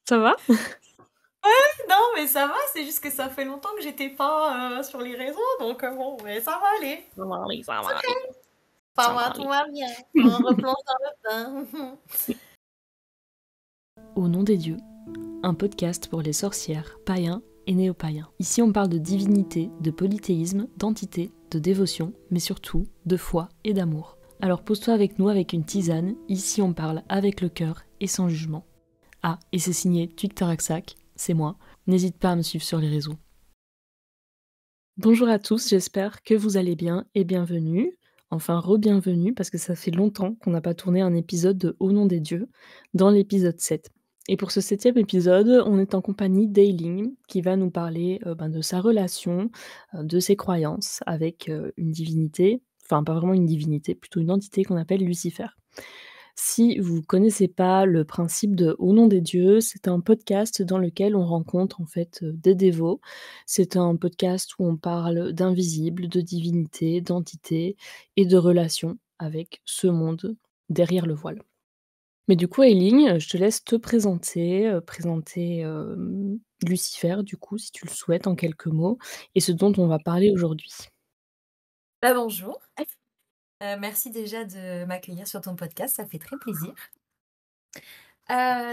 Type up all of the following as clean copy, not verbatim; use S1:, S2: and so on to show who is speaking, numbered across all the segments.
S1: Ça va?
S2: Non, mais ça va, c'est juste que ça fait longtemps que j'étais pas sur les réseaux, donc bon, mais ça va aller.
S1: Ça va aller, ça
S2: C'est
S1: va
S2: ok.
S1: aller,
S2: Ça
S1: ça va
S2: va, tout
S1: aller.
S2: va bien. On replonge dans le bain.
S1: Au nom des dieux, un podcast pour les sorcières, païens et néo-païens. Ici, on parle de divinité, de polythéisme, d'entité, de dévotion, mais surtout de foi et d'amour. Alors pose-toi avec nous avec une tisane. Ici, on parle avec le cœur et sans jugement. Ah, et c'est signé Tuc Taraksak, c'est moi. N'hésite pas à me suivre sur les réseaux. Bonjour à tous, j'espère que vous allez bien et bienvenue. Enfin, re-bienvenue, parce que ça fait longtemps qu'on n'a pas tourné un épisode de Au nom des dieux, dans l'épisode 7. Et pour ce 7e épisode, on est en compagnie d'Eiling, qui va nous parler de sa relation, de ses croyances avec une divinité, enfin pas vraiment une divinité, plutôt une entité qu'on appelle Lucifer. Si vous connaissez pas le principe de Au nom des dieux, c'est un podcast dans lequel on rencontre en fait, des dévots. C'est un podcast où on parle d'invisible, de divinité, d'entité et de relations avec ce monde derrière le voile. Mais du coup, Eileen, je te laisse te présenter, Lucifer du coup, si tu le souhaites en quelques mots et ce dont on va parler aujourd'hui.
S2: Bah, bonjour. Merci déjà de m'accueillir sur ton podcast, ça fait très plaisir.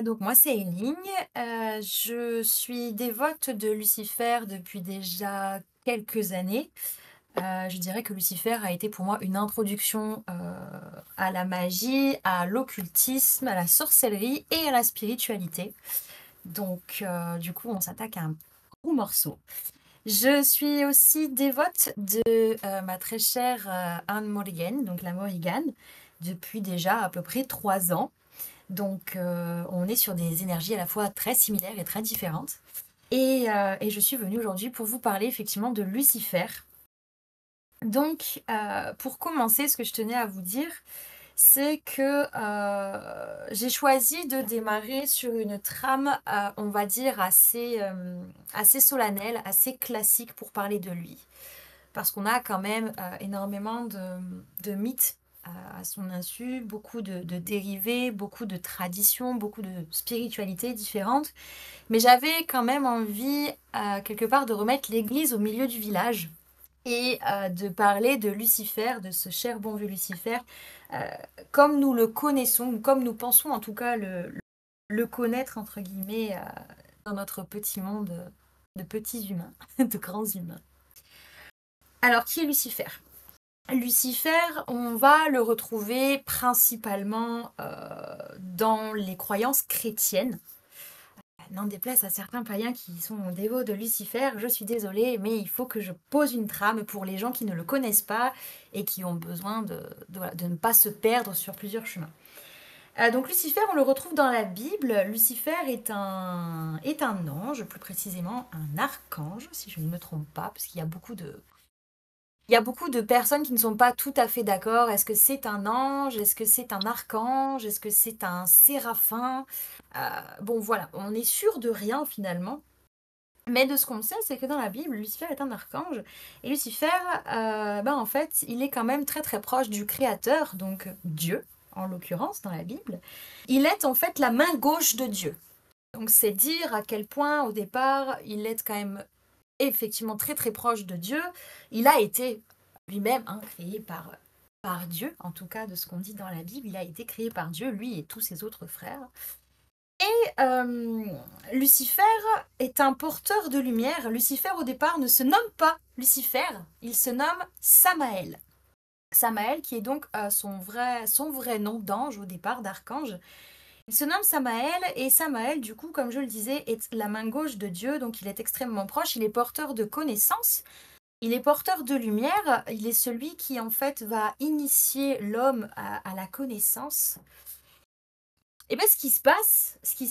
S2: Donc moi, c'est Eline. Je suis dévote de Lucifer depuis déjà quelques années. Je dirais que Lucifer a été pour moi une introduction, à la magie, à l'occultisme, à la sorcellerie et à la spiritualité. Donc du coup, on s'attaque à un gros morceau. Je suis aussi dévote de, ma très chère, Anne Morrigan, donc la Morrigan, depuis déjà à peu près 3 ans. Donc on est sur des énergies à la fois très similaires et très différentes. Et je suis venue aujourd'hui pour vous parler effectivement de Lucifer. Donc pour commencer, ce que je tenais à vous dire, c'est que j'ai choisi de démarrer sur une trame, on va dire, assez solennelle, assez classique pour parler de lui. Parce qu'on a quand même énormément de mythes à son insu, beaucoup de dérivés, beaucoup de traditions, beaucoup de spiritualités différentes. Mais j'avais quand même envie, quelque part, de remettre l'église au milieu du village et de parler de Lucifer, de ce cher bon vieux Lucifer, euh, comme nous le connaissons, ou comme nous pensons en tout cas le connaître, entre guillemets, dans notre petit monde de petits humains, de grands humains. Alors, qui est Lucifer? Lucifer, on va le retrouver principalement dans les croyances chrétiennes. N'en déplaise à certains païens qui sont dévots de Lucifer, je suis désolée, mais il faut que je pose une trame pour les gens qui ne le connaissent pas et qui ont besoin de ne pas se perdre sur plusieurs chemins. Donc Lucifer, on le retrouve dans la Bible. Lucifer est un ange, plus précisément un archange, si je ne me trompe pas, parce qu'il y a beaucoup de personnes qui ne sont pas tout à fait d'accord. Est-ce que c'est un ange? Est-ce que c'est un archange? Est-ce que c'est un séraphin? Bon, voilà, on est sûr de rien finalement. Mais de ce qu'on sait, c'est que dans la Bible, Lucifer est un archange. Et Lucifer, en fait, il est quand même très très proche du Créateur, donc Dieu, en l'occurrence, dans la Bible. Il est en fait la main gauche de Dieu. Donc c'est dire à quel point, au départ, il est quand même effectivement très très proche de Dieu. Il a été lui-même créé par Dieu, en tout cas de ce qu'on dit dans la Bible, il a été créé par Dieu, lui et tous ses autres frères. Et Lucifer est un porteur de lumière. Lucifer au départ ne se nomme pas Lucifer, il se nomme Samaël. Samaël qui est donc son vrai nom d'ange au départ, d'archange. Il se nomme Samaël et Samaël, du coup, comme je le disais, est la main gauche de Dieu, donc il est extrêmement proche, il est porteur de connaissances, il est porteur de lumière, il est celui qui en fait va initier l'homme à la connaissance. Et bien ce qui se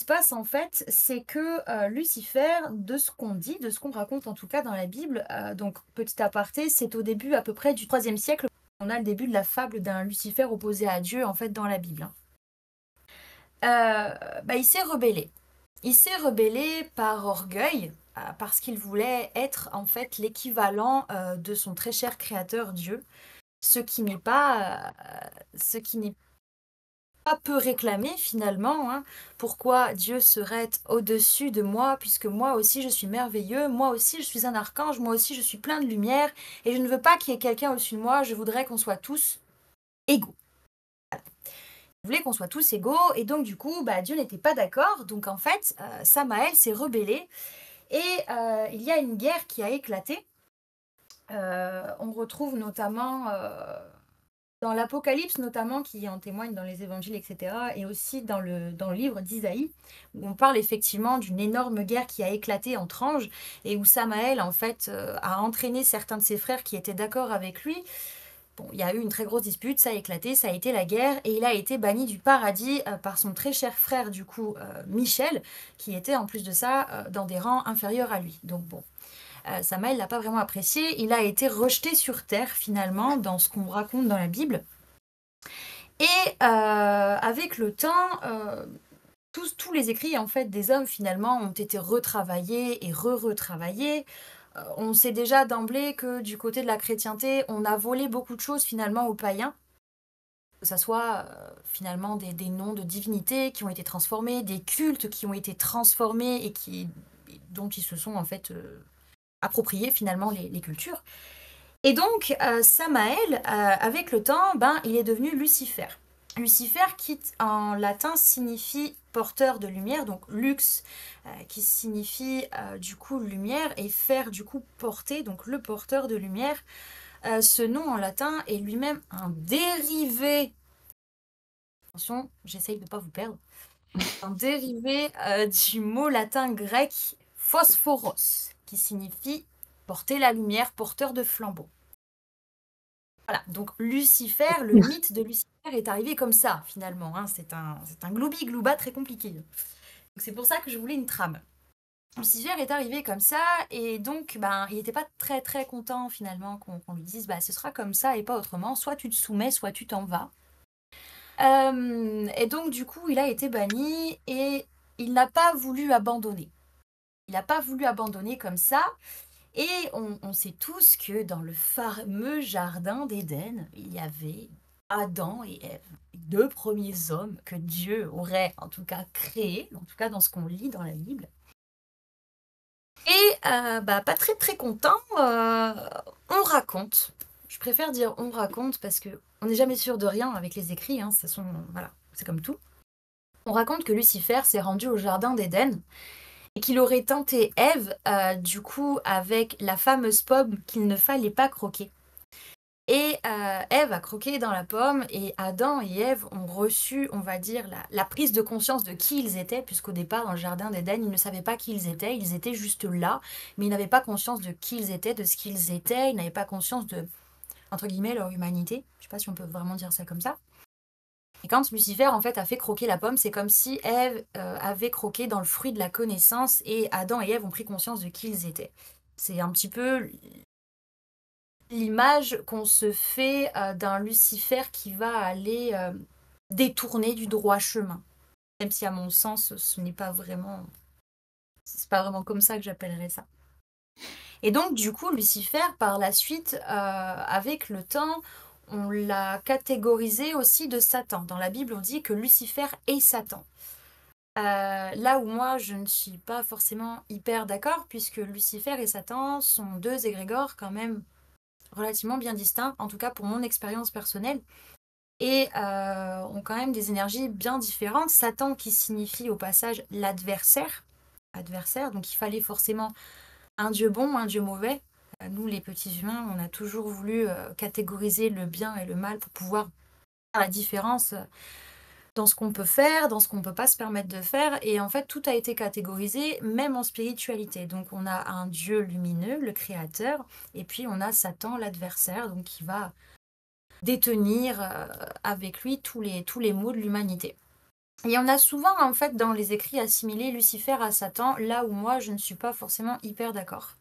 S2: passe en fait, c'est que Lucifer, de ce qu'on dit, de ce qu'on raconte en tout cas dans la Bible, donc petit aparté, c'est au début à peu près du IIIe siècle, on a le début de la fable d'un Lucifer opposé à Dieu en fait dans la Bible. Il s'est rebellé. Il s'est rebellé par orgueil, parce qu'il voulait être en fait l'équivalent de son très cher créateur Dieu, ce qui n'est pas, ce qui n'est pas peu réclamé finalement, hein. Pourquoi Dieu serait au-dessus de moi puisque moi aussi je suis merveilleux, moi aussi je suis un archange, moi aussi je suis plein de lumière et je ne veux pas qu'il y ait quelqu'un au-dessus de moi, je voudrais qu'on soit tous égaux. Il voulait qu'on soit tous égaux et donc du coup, bah, Dieu n'était pas d'accord. Donc en fait, Samaël s'est rebellé et il y a une guerre qui a éclaté. On retrouve notamment, dans l'Apocalypse notamment, qui en témoigne dans les évangiles et cetera et aussi dans le livre d'Isaïe, où on parle effectivement d'une énorme guerre qui a éclaté entre anges et où Samaël en fait, a entraîné certains de ses frères qui étaient d'accord avec lui. Bon, il y a eu une très grosse dispute, ça a éclaté, ça a été la guerre, et il a été banni du paradis par son très cher frère, du coup, Michel, qui était en plus de ça dans des rangs inférieurs à lui. Donc bon, Samaël l'a pas vraiment apprécié, il a été rejeté sur terre finalement, dans ce qu'on raconte dans la Bible. Et avec le temps, tous les écrits en fait des hommes finalement ont été retravaillés et re-retravaillés. On sait déjà d'emblée que du côté de la chrétienté, on a volé beaucoup de choses finalement aux païens. Que ça soit finalement des noms de divinités qui ont été transformés, des cultes qui ont été transformés et dont ils se sont en fait appropriés finalement les cultures. Et donc Samaël, avec le temps, ben, il est devenu Lucifer. Lucifer qui en latin signifie porteur de lumière, donc lux qui signifie du coup lumière et fer du coup porter, donc le porteur de lumière. Ce nom en latin est lui-même un dérivé, attention, j'essaye de ne pas vous perdre, un dérivé du mot latin grec phosphoros, qui signifie porter la lumière, porteur de flambeau. Voilà, donc Lucifer, le mythe de Lucifer est arrivé comme ça, finalement, hein. C'est un gloubi-glouba très compliqué. Donc c'est pour ça que je voulais une trame. Lucifer est arrivé comme ça, et donc ben, il n'était pas très très content finalement qu'on lui dise bah, ce sera comme ça et pas autrement, soit tu te soumets, soit tu t'en vas. Et donc du coup, il a été banni et il n'a pas voulu abandonner. Il n'a pas voulu abandonner comme ça. Et on sait tous que dans le fameux jardin d'Éden, il y avait Adam et Ève, les deux premiers hommes que Dieu aurait en tout cas créés, en tout cas dans ce qu'on lit dans la Bible. Et bah, pas très très content, on raconte. Je préfère dire on raconte parce que on n'est jamais sûr de rien avec les écrits, hein, voilà, c'est comme tout. On raconte que Lucifer s'est rendu au jardin d'Éden et qu'il aurait tenté Ève, du coup, avec la fameuse pomme qu'il ne fallait pas croquer. Et Ève a croqué dans la pomme et Adam et Ève ont reçu, on va dire, la prise de conscience de qui ils étaient, puisqu'au départ, dans le jardin d'Éden, ils ne savaient pas qui ils étaient juste là, mais ils n'avaient pas conscience de qui ils étaient, de ce qu'ils étaient, ils n'avaient pas conscience de, entre guillemets, leur humanité. Je ne sais pas si on peut vraiment dire ça comme ça. Et quand Lucifer, en fait, a fait croquer la pomme, c'est comme si Ève avait croqué dans le fruit de la connaissance et Adam et Ève ont pris conscience de qui ils étaient. C'est un petit peu l'image qu'on se fait d'un Lucifer qui va aller détourner du droit chemin. Même si, à mon sens, ce n'est pas vraiment... C'est pas vraiment comme ça que j'appellerais ça. Et donc, du coup, Lucifer, par la suite, avec le temps, on l'a catégorisé aussi de Satan. Dans la Bible, on dit que Lucifer est Satan. Là où moi, je ne suis pas forcément hyper d'accord, puisque Lucifer et Satan sont deux égrégores quand même relativement bien distincts, en tout cas pour mon expérience personnelle, et ont quand même des énergies bien différentes. Satan qui signifie au passage l'adversaire, donc il fallait forcément un dieu bon, un dieu mauvais. Nous, les petits humains, on a toujours voulu catégoriser le bien et le mal pour pouvoir faire la différence dans ce qu'on peut faire, dans ce qu'on ne peut pas se permettre de faire. Et en fait, tout a été catégorisé, même en spiritualité. Donc, on a un dieu lumineux, le créateur, et puis on a Satan, l'adversaire, donc qui va détenir avec lui tous les maux de l'humanité. Et on a souvent, en fait, dans les écrits assimilé Lucifer à Satan, là où moi, je ne suis pas forcément hyper d'accord.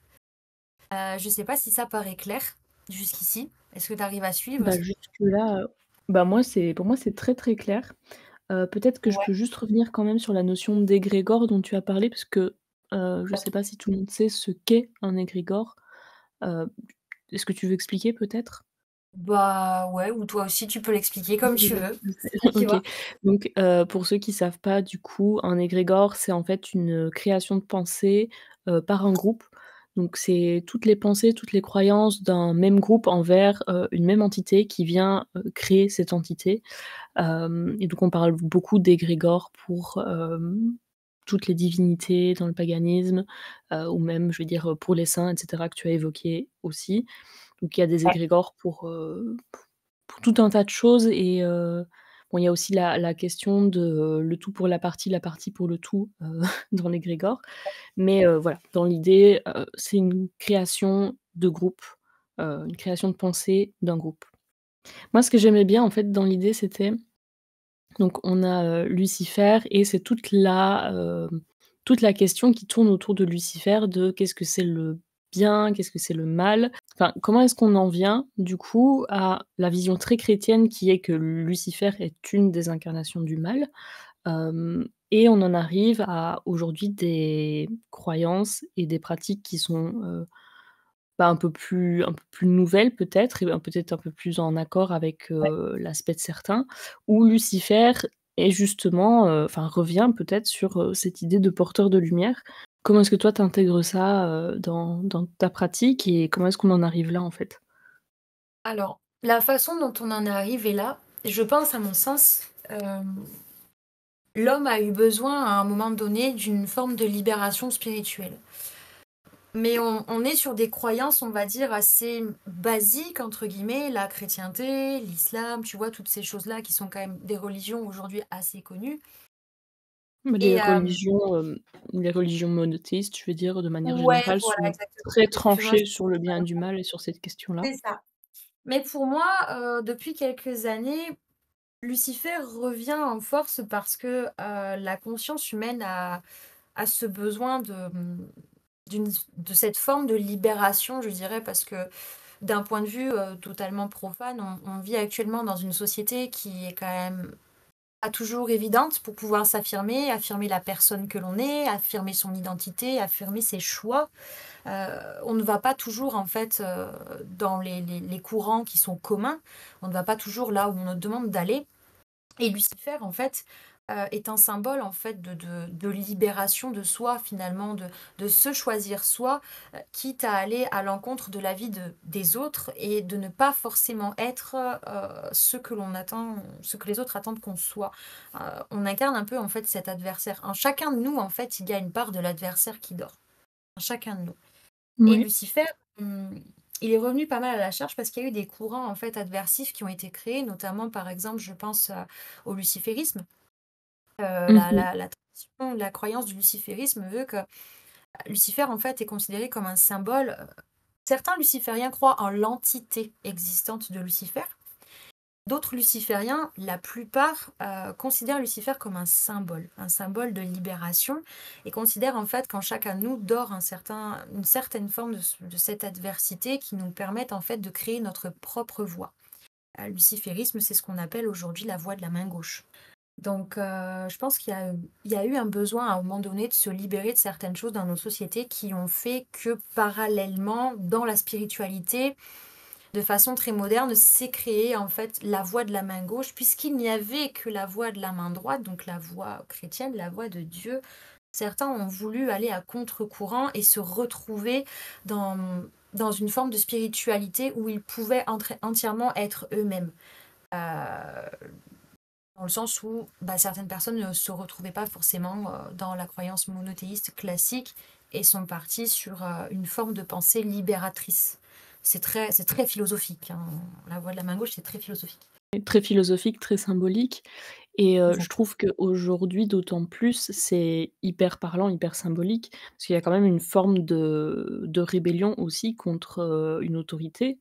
S2: Je sais pas si ça paraît clair jusqu'ici. Est-ce que tu arrives à suivre?
S1: Bah, jusque-là, bah, moi, pour moi, c'est très, très clair. Peut-être que je
S2: Ouais.
S1: peux juste revenir quand même sur la notion d'égrégore dont tu as parlé parce que, je sais pas si tout le monde sait ce qu'est un égrégore. Heu, Est-ce que tu veux expliquer peut-être?
S2: Bah, ouais, ou toi aussi tu peux l'expliquer
S1: Oui,
S2: comme tu veux.
S1: je sais.
S2: C'est toi qui
S1: OK.
S2: vois.
S1: Donc, pour ceux qui savent pas, du coup, un égrégore, c'est en fait une création de pensée, par un groupe. Donc c'est toutes les pensées, toutes les croyances d'un même groupe envers, une même entité qui vient, créer cette entité. Et donc on parle beaucoup d'égrégore pour, toutes les divinités dans le paganisme, ou même, je vais dire, pour les saints et cetera que tu as évoqué aussi. Donc il y a des
S2: Ouais.
S1: égrégores pour tout un tas de choses et bon, il y a aussi la question de, le tout pour la partie pour le tout, dans l'égrégore. Mais voilà, dans l'idée, c'est une création de groupe, une création de pensée d'un groupe. Moi, ce que j'aimais bien, en fait, dans l'idée, c'était donc on a, Lucifer et c'est toute la question qui tourne autour de Lucifer, de qu'est-ce que c'est le bien? Qu'est-ce que c'est le mal? Enfin, comment est-ce qu'on en vient, du coup, à la vision très chrétienne qui est que Lucifer est une des incarnations du mal? Et on en arrive à, aujourd'hui, des croyances et des pratiques qui sont, bah, un peu plus nouvelle peut-être et peut-être un peu plus en accord avec, l'aspect de certains, où Lucifer est justement, enfin revient peut-être sur, cette idée de porteur de lumière. Comment est-ce que toi tu intègres ça, dans ta pratique et comment est-ce qu'on en arrive là, en fait?
S2: Alors, la façon dont on en est arrivé là, je pense à mon sens, l'homme a eu besoin à un moment donné d'une forme de libération spirituelle. Mais on est sur des croyances, on va dire, assez «basiques» entre guillemets, la chrétienté, l'islam, tu vois? Toutes ces choses-là qui sont quand même des religions aujourd'hui assez connues
S1: Bah,
S2: et
S1: les religions monothéistes, je veux dire, de manière
S2: ouais,
S1: générale,
S2: voilà,
S1: sont
S2: exactement.
S1: très
S2: Excuse-moi,
S1: tranchées sur le bien et du mal et sur cette question-là.
S2: c'est ça. Mais pour moi, depuis quelques années, Lucifer revient en force parce que, la conscience humaine a ce besoin de, d'une de cette forme de libération, je dirais, parce que d'un point de vue, totalement profane, on vit actuellement dans une société qui est quand même pas toujours évidente pour pouvoir s'affirmer, affirmer la personne que l'on est, affirmer son identité, affirmer ses choix. On ne va pas toujours en fait, dans les courants qui sont communs. On ne va pas toujours là où on nous demande d'aller. Et Lucifer, en fait, est un symbole, en fait, de libération de soi, finalement, de se choisir soi, quitte à aller à l'encontre de la vie des autres et de ne pas forcément être, ce que l'on attend, ce que les autres attendent qu'on soit. On incarne un peu, en fait, cet adversaire. En chacun de nous, en fait, il y a une part de l'adversaire qui dort. En chacun de nous. Et
S1: Ouais.
S2: Lucifer, il est revenu pas mal à la charge parce qu'il y a eu des courants, en fait, adversifs qui ont été créés, notamment, par exemple, je pense, au luciférisme. La
S1: Mmh.
S2: la la tradition, la croyance du luciférisme veut que Lucifer, en fait, est considéré comme un symbole, certains lucifériens croient en l'entité existante de Lucifer. D'autres lucifériens, la plupart, considèrent Lucifer comme un symbole de libération et considèrent en fait qu'en chacun de nous dort une certaine forme de cette adversité qui nous permettent en fait de créer notre propre voie. Le luciférisme, c'est ce qu'on appelle aujourd'hui la voie de la main gauche. Donc, je pense qu'il y a eu un besoin à un moment donné de se libérer de certaines choses dans nos sociétés qui ont fait que parallèlement, dans la spiritualité, de façon très moderne, s'est créée en fait la voie de la main gauche, puisqu'il n'y avait que la voie de la main droite, donc la voie chrétienne, la voie de Dieu. Certains ont voulu aller à contre-courant et se retrouver dans, dans une forme de spiritualité où ils pouvaient entièrement être eux-mêmes. Euh, Dans le sens où bah, certaines personnes ne se retrouvaient pas forcément dans la croyance monothéiste classique et sont parties sur une forme de pensée libératrice. C'est très philosophique, hein. La voie de la main gauche, c'est très philosophique.
S1: Très philosophique, très symbolique et je
S2: Exact.
S1: trouve qu'aujourd'hui, d'autant plus, c'est hyper parlant, hyper symbolique, parce qu'il y a quand même une forme de rébellion aussi contre, une autorité,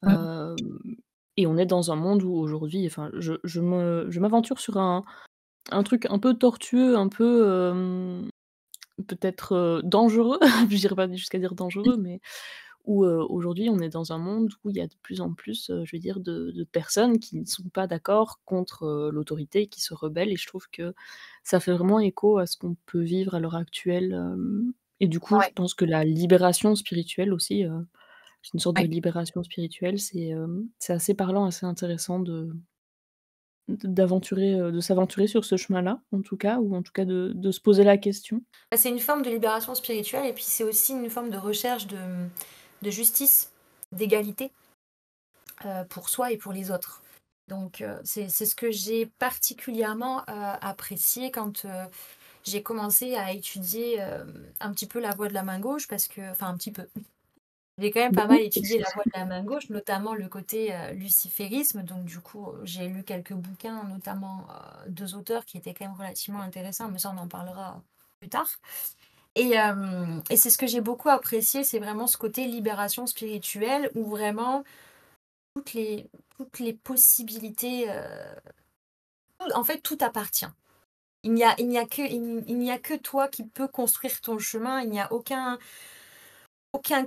S2: Mm.
S1: hem et on est dans un monde où aujourd'hui enfin, je m'aventure sur un truc un peu tortueux, un peu, peut-être, dangereux, j'irai pas jusqu'à dire dangereux, mais où, aujourd'hui, on est dans un monde où il y a de plus en plus, je veux dire, de personnes qui ne sont pas d'accord contre, l'autorité, qui se rebellent et je trouve que ça fait vraiment écho à ce qu'on peut vivre à l'heure actuelle, et du coup, je
S2: Ouais.
S1: pense que la libération spirituelle aussi, C'est une sorte de
S2: Ouais.
S1: libération spirituelle. C'est assez parlant, assez intéressant de s'aventurer sur ce chemin-là, en tout cas, ou en tout cas de se poser la question.
S2: Bah, c'est une forme de libération spirituelle et puis c'est aussi une forme de recherche de justice, d'égalité, pour soi et pour les autres. Donc c'est ce que j'ai particulièrement, apprécié quand, j'ai commencé à étudier, un petit peu la voie de la main gauche parce que enfin un petit peu. J'ai quand même pas mal
S1: Beaucoup?
S2: étudié la voie de la main gauche, notamment le côté, luciférisme. Donc du coup, j'ai lu quelques bouquins, notamment, 2 auteurs qui étaient quand même relativement intéressants, mais ça on en parlera plus tard. Et c'est ce que j'ai beaucoup apprécié, c'est vraiment ce côté libération spirituelle où vraiment toutes les toutes les possibilités, tout en fait, tout t'appartient. Il n'y a que toi qui peux construire ton chemin, il n'y a aucun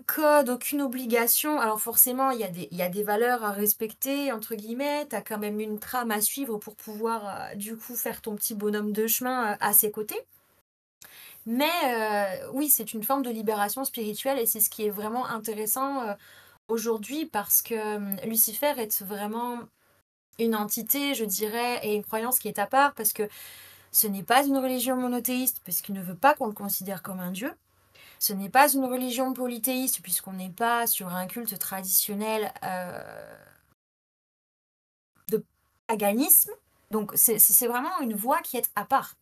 S2: code, aucune obligation. Alors forcément, il y a des «valeurs à respecter» entre guillemets, tu as quand même une trame à suivre pour pouvoir, du coup, faire ton petit bonhomme de chemin, à ses côtés. Mais oui, c'est une forme de libération spirituelle et c'est ce qui est vraiment intéressant, aujourd'hui parce que, Lucifer est vraiment une entité, je dirais et une croyance qui est à part parce que ce n'est pas une religion monothéiste puisqu'il ne veut pas qu'on le considère comme un dieu. Ce n'est pas une religion polythéiste puisqu'on n'est pas sur un culte traditionnel, de paganisme. Donc c'est vraiment une voie qui est à part.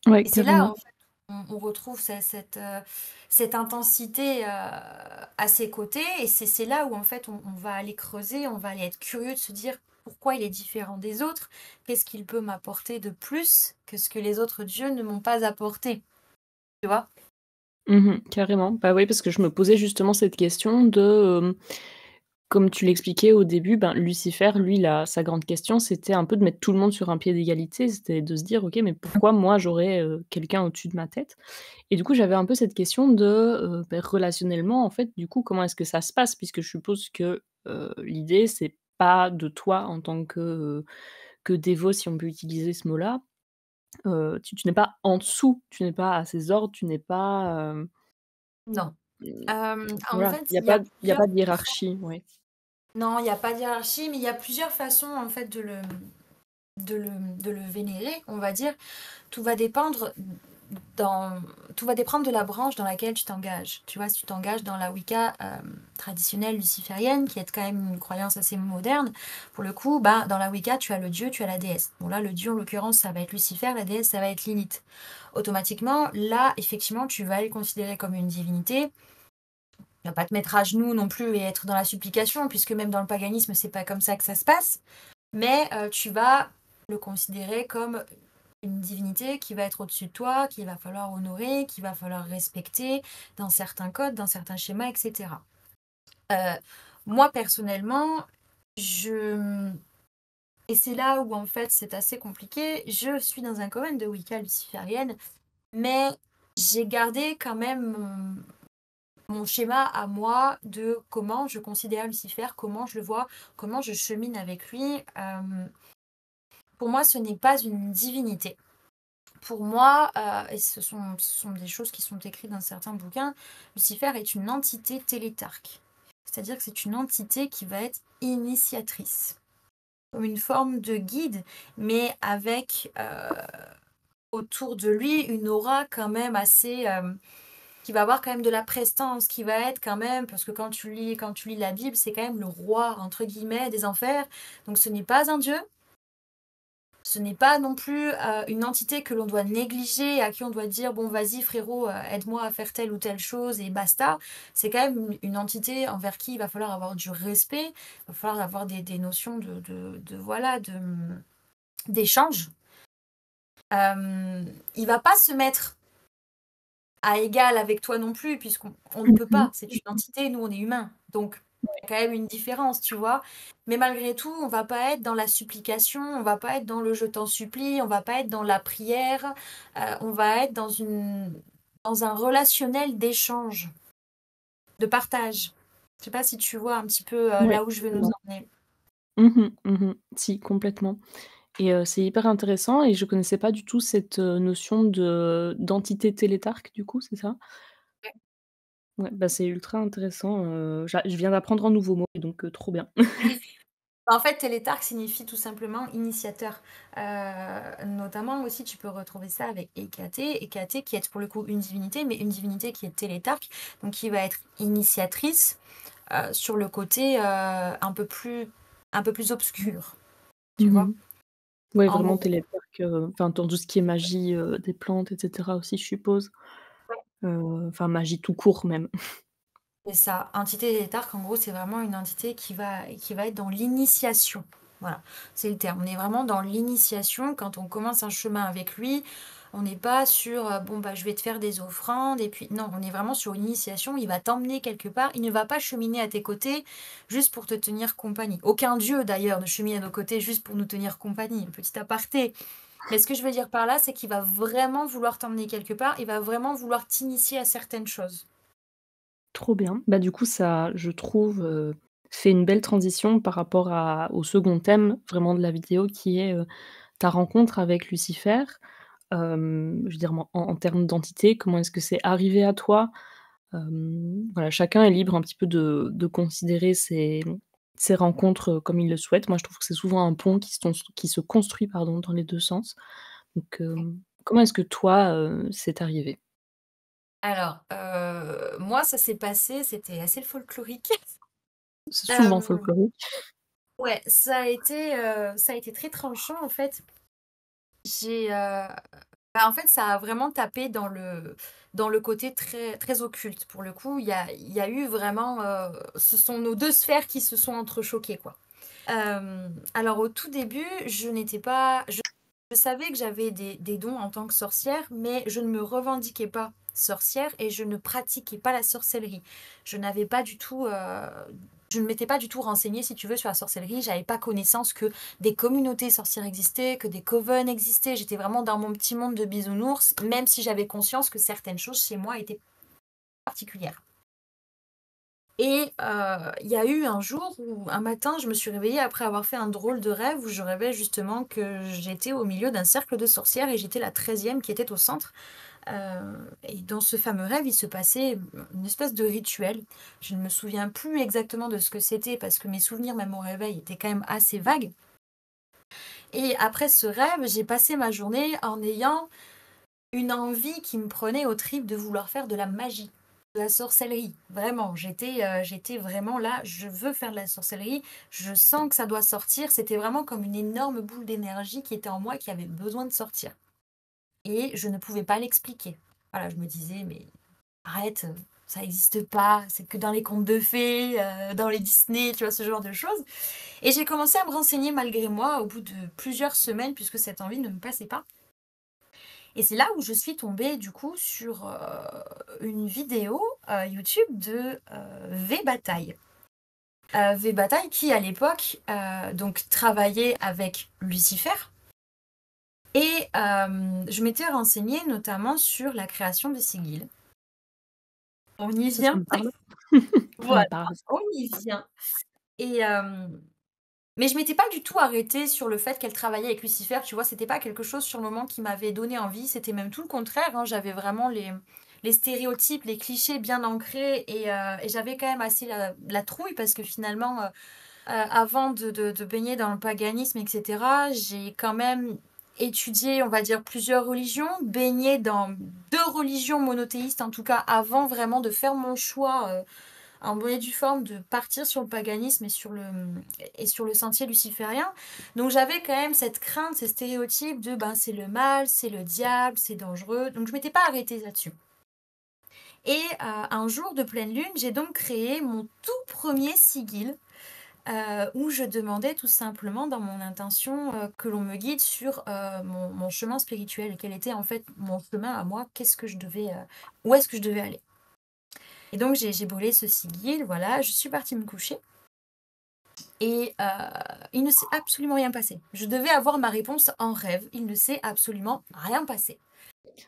S1: Ouais,
S2: Et c'est là, en
S1: carrément.
S2: fait, on retrouve cette intensité, à ses côtés et c'est là où, en fait, on va aller creuser, on va aller être curieux de se dire: «Pourquoi il est différent des autres? Qu'est-ce qu'il peut m'apporter de plus que ce que les autres dieux ne m'ont pas apporté?» Tu vois?
S1: Carrément. Bah, oui, parce que je me posais justement cette question comme tu l'expliquais au début, ben, Lucifer, lui, sa grande question, c'était un peu de mettre tout le monde sur un pied d'égalité. C'était de se dire: «OK, mais pourquoi moi j'aurais, quelqu'un au-dessus de ma tête?» Et du coup, j'avais un peu cette question relationnellement, en fait, du coup, comment est-ce que ça se passe? Puisque je suppose que, l'idée, c'est pas de toi en tant que dévot, si on peut utiliser ce mot-là, tu n'es pas en dessous, tu n'es pas à ses ordres, tu n'es pas,
S2: Non.
S1: mmh,
S2: En
S1: voilà,
S2: fait,
S1: il y a
S2: il y a
S1: pas
S2: plusieurs
S1: de hiérarchie, ouais.
S2: non, il y a pas de hiérarchie, mais il y a plusieurs façons, en fait, de le vénérer, on va dire. Tout va dépendre dans tout va dépendre de la branche dans laquelle tu t'engages. Tu vois, si tu t'engages dans la Wicca, traditionnelle luciférienne, qui est quand même une croyance assez moderne, pour le coup, bah, dans la Wicca, tu as le dieu, tu as la déesse. Bon là, le dieu, en l'occurrence, ça va être Lucifer, la déesse, ça va être Lilith. Automatiquement, là, effectivement, tu vas le considérer comme une divinité. Tu vas pas te mettre à genoux non plus et être dans la supplication, puisque même dans le paganisme, c'est pas comme ça que ça se passe. Mais tu vas le considérer comme une divinité qui va être au-dessus de toi, qu'il va falloir honorer, qu'il va falloir respecter dans certains codes, dans certains schémas, etc. Euh, Moi, personnellement, je... Et c'est là où, en fait, c'est assez compliqué. Je suis dans un coven de Wicca luciférienne, mais j'ai gardé quand même mon schéma à moi de comment je considère Lucifer, comment je le vois, comment je chemine avec lui. Pour moi, ce n'est pas une divinité. Pour moi, et ce sont des choses qui sont écrites dans certains bouquins, Lucifer est une entité télétarque. C'est-à-dire que c'est une entité qui va être initiatrice, comme une forme de guide, mais avec autour de lui une aura quand même assez, qui va avoir quand même de la prestance, qui va être quand même, parce que quand tu lis la Bible, c'est quand même le roi entre guillemets des enfers. Donc ce n'est pas un dieu, ce n'est pas non plus, une entité que l'on doit négliger, à qui on doit dire: «Bon vas-y frérot, aide-moi à faire telle ou telle chose et basta». C'est quand même une entité envers qui il va falloir avoir du respect, il va falloir avoir des notions de voilà, d'échange. Il va pas se mettre à égal avec toi non plus on ne peut
S1: Mmh.
S2: pas. C'est une entité, nous on est humains. Donc il y a quand même une différence, tu vois? Mais malgré tout, on va pas être dans la supplication, on va pas être dans le «je t'en supplie», on va pas être dans la prière, on va être dans un relationnel d'échange, de partage. Je sais pas si tu vois un petit peu,
S1: Ouais,
S2: là où je veux nous
S1: carrément.
S2: emmener?
S1: Mmh. Si, complètement. Et c'est hyper intéressant et je connaissais pas du tout cette, notion d'entité télétarque du coup, c'est ça? Ouais, bah, c'est ultra intéressant, je viens d'apprendre un nouveau mot et donc trop bien.
S2: En fait, télétarque signifie tout simplement initiateur. Notamment aussi, tu peux retrouver ça avec Hécaté. Hécaté qui est pour le coup une divinité, mais une divinité qui est télétarque, donc qui va être initiatrice, sur le côté, un peu plus obscur, tu vois?
S1: Mmh. Ouais,
S2: En
S1: vraiment
S2: gros.
S1: télépathique, enfin dans tout ce qui est magie, des plantes et cetera aussi, je suppose? Enfin magie tout court même.
S2: C'est ça. Entité télétarque, en gros, c'est vraiment une entité qui va être dans l'initiation. Voilà, c'est le terme. On est vraiment dans l'initiation. Quand on commence un chemin avec lui, on n'est pas sur bon, bah, je vais te faire des offrandes. Et puis, non, on est vraiment sur une initiation. Il va t'emmener quelque part. Il ne va pas cheminer à tes côtés juste pour te tenir compagnie. Aucun dieu, d'ailleurs, ne chemine à nos côtés juste pour nous tenir compagnie. Un petit aparté. Mais ce que je veux dire par là, c'est qu'il va vraiment vouloir t'emmener quelque part. Il va vraiment vouloir t'initier à certaines choses.
S1: Trop bien. Bah, du coup, ça, je trouve, fait une belle transition par rapport au second thème vraiment de la vidéo qui est, ta rencontre avec Lucifer. Je veux dire en termes d'entité, comment est-ce que c'est arrivé à toi? Voilà, chacun est libre un petit peu de considérer ses rencontres, comme il le souhaite. Moi, je trouve que c'est souvent un pont qui se construit, pardon, dans les 2 sens. Donc, comment est-ce que toi, c'est arrivé?
S2: Alors, moi, ça s'est passé, c'était assez folklorique.
S1: C'est souvent
S2: Hem,
S1: folklorique.
S2: ouais, ça a été très tranchant, en fait. Bah, en fait, ça a vraiment tapé dans le côté très très occulte. Pour le coup, il y a eu vraiment, ce sont nos 2 sphères qui se sont entrechoquées, quoi. Alors au tout début, je savais que j'avais des dons en tant que sorcière, mais je ne me revendiquais pas sorcière et je ne pratiquais pas la sorcellerie. Je n'avais pas du tout, je ne m'étais pas du tout renseignée, si tu veux, sur la sorcellerie. J'avais pas connaissance que des communautés sorcières existaient, que des covens existaient. J'étais vraiment dans mon petit monde de bisounours, même si j'avais conscience que certaines choses chez moi étaient particulières. Et il y a eu un jour où, un matin, je me suis réveillée après avoir fait un drôle de rêve où je rêvais justement que j'étais au milieu d'un cercle de sorcières et j'étais la 13e qui était au centre. Et dans ce fameux rêve, il se passait une espèce de rituel. Je ne me souviens plus exactement de ce que c'était parce que mes souvenirs, même au réveil, étaient quand même assez vagues. Et après ce rêve, j'ai passé ma journée en ayant une envie qui me prenait aux tripes de vouloir faire de la magie, de la sorcellerie. Vraiment, j'étais vraiment là, je veux faire de la sorcellerie, je sens que ça doit sortir. C'était vraiment comme une énorme boule d'énergie qui était en moi, qui avait besoin de sortir. Et je ne pouvais pas l'expliquer. Voilà, je me disais, mais arrête, ça n'existe pas, c'est que dans les contes de fées, dans les Disney, tu vois, ce genre de choses. Et j'ai commencé à me renseigner malgré moi au bout de plusieurs semaines, puisque cette envie ne me passait pas. Et c'est là où je suis tombée du coup sur, une vidéo, YouTube de, V-Bataille. V-Bataille qui à l'époque, donc travaillait avec Lucifer et je m'étais renseignée notamment sur la création de sigils. On y
S1: Ça
S2: vient?
S1: me parle. Ça me
S2: Voilà,
S1: parle.
S2: on y vient et mais je m'étais pas du tout arrêtée sur le fait qu'elle travaillait avec Lucifer, tu vois? C'était pas quelque chose sur le moment qui m'avait donné envie, c'était même tout le contraire, hein. J'avais vraiment les stéréotypes, les clichés bien ancrés et j'avais quand même assez la trouille parce que finalement, avant de baigner dans le paganisme et cetera, j'ai quand même étudié, on va dire, plusieurs religions, baigné dans 2 religions monothéistes, en tout cas, avant vraiment de faire mon choix, en bonne et due forme de partir sur le paganisme et sur le sentier luciférien. Donc j'avais quand même cette crainte, ces stéréotypes de ben c'est le mal, c'est le diable, c'est dangereux. Donc je m'étais pas arrêtée là-dessus. Et un jour de pleine lune, j'ai donc créé mon tout premier sigil où je demandais tout simplement dans mon intention que l'on me guide sur mon chemin spirituel, quel était en fait mon chemin à moi, où est-ce que je devais aller. Et donc j'ai bolé ce sigil, voilà, je suis partie me coucher. Et il ne s'est absolument rien passé. Je devais avoir ma réponse en rêve. Il ne s'est absolument rien passé.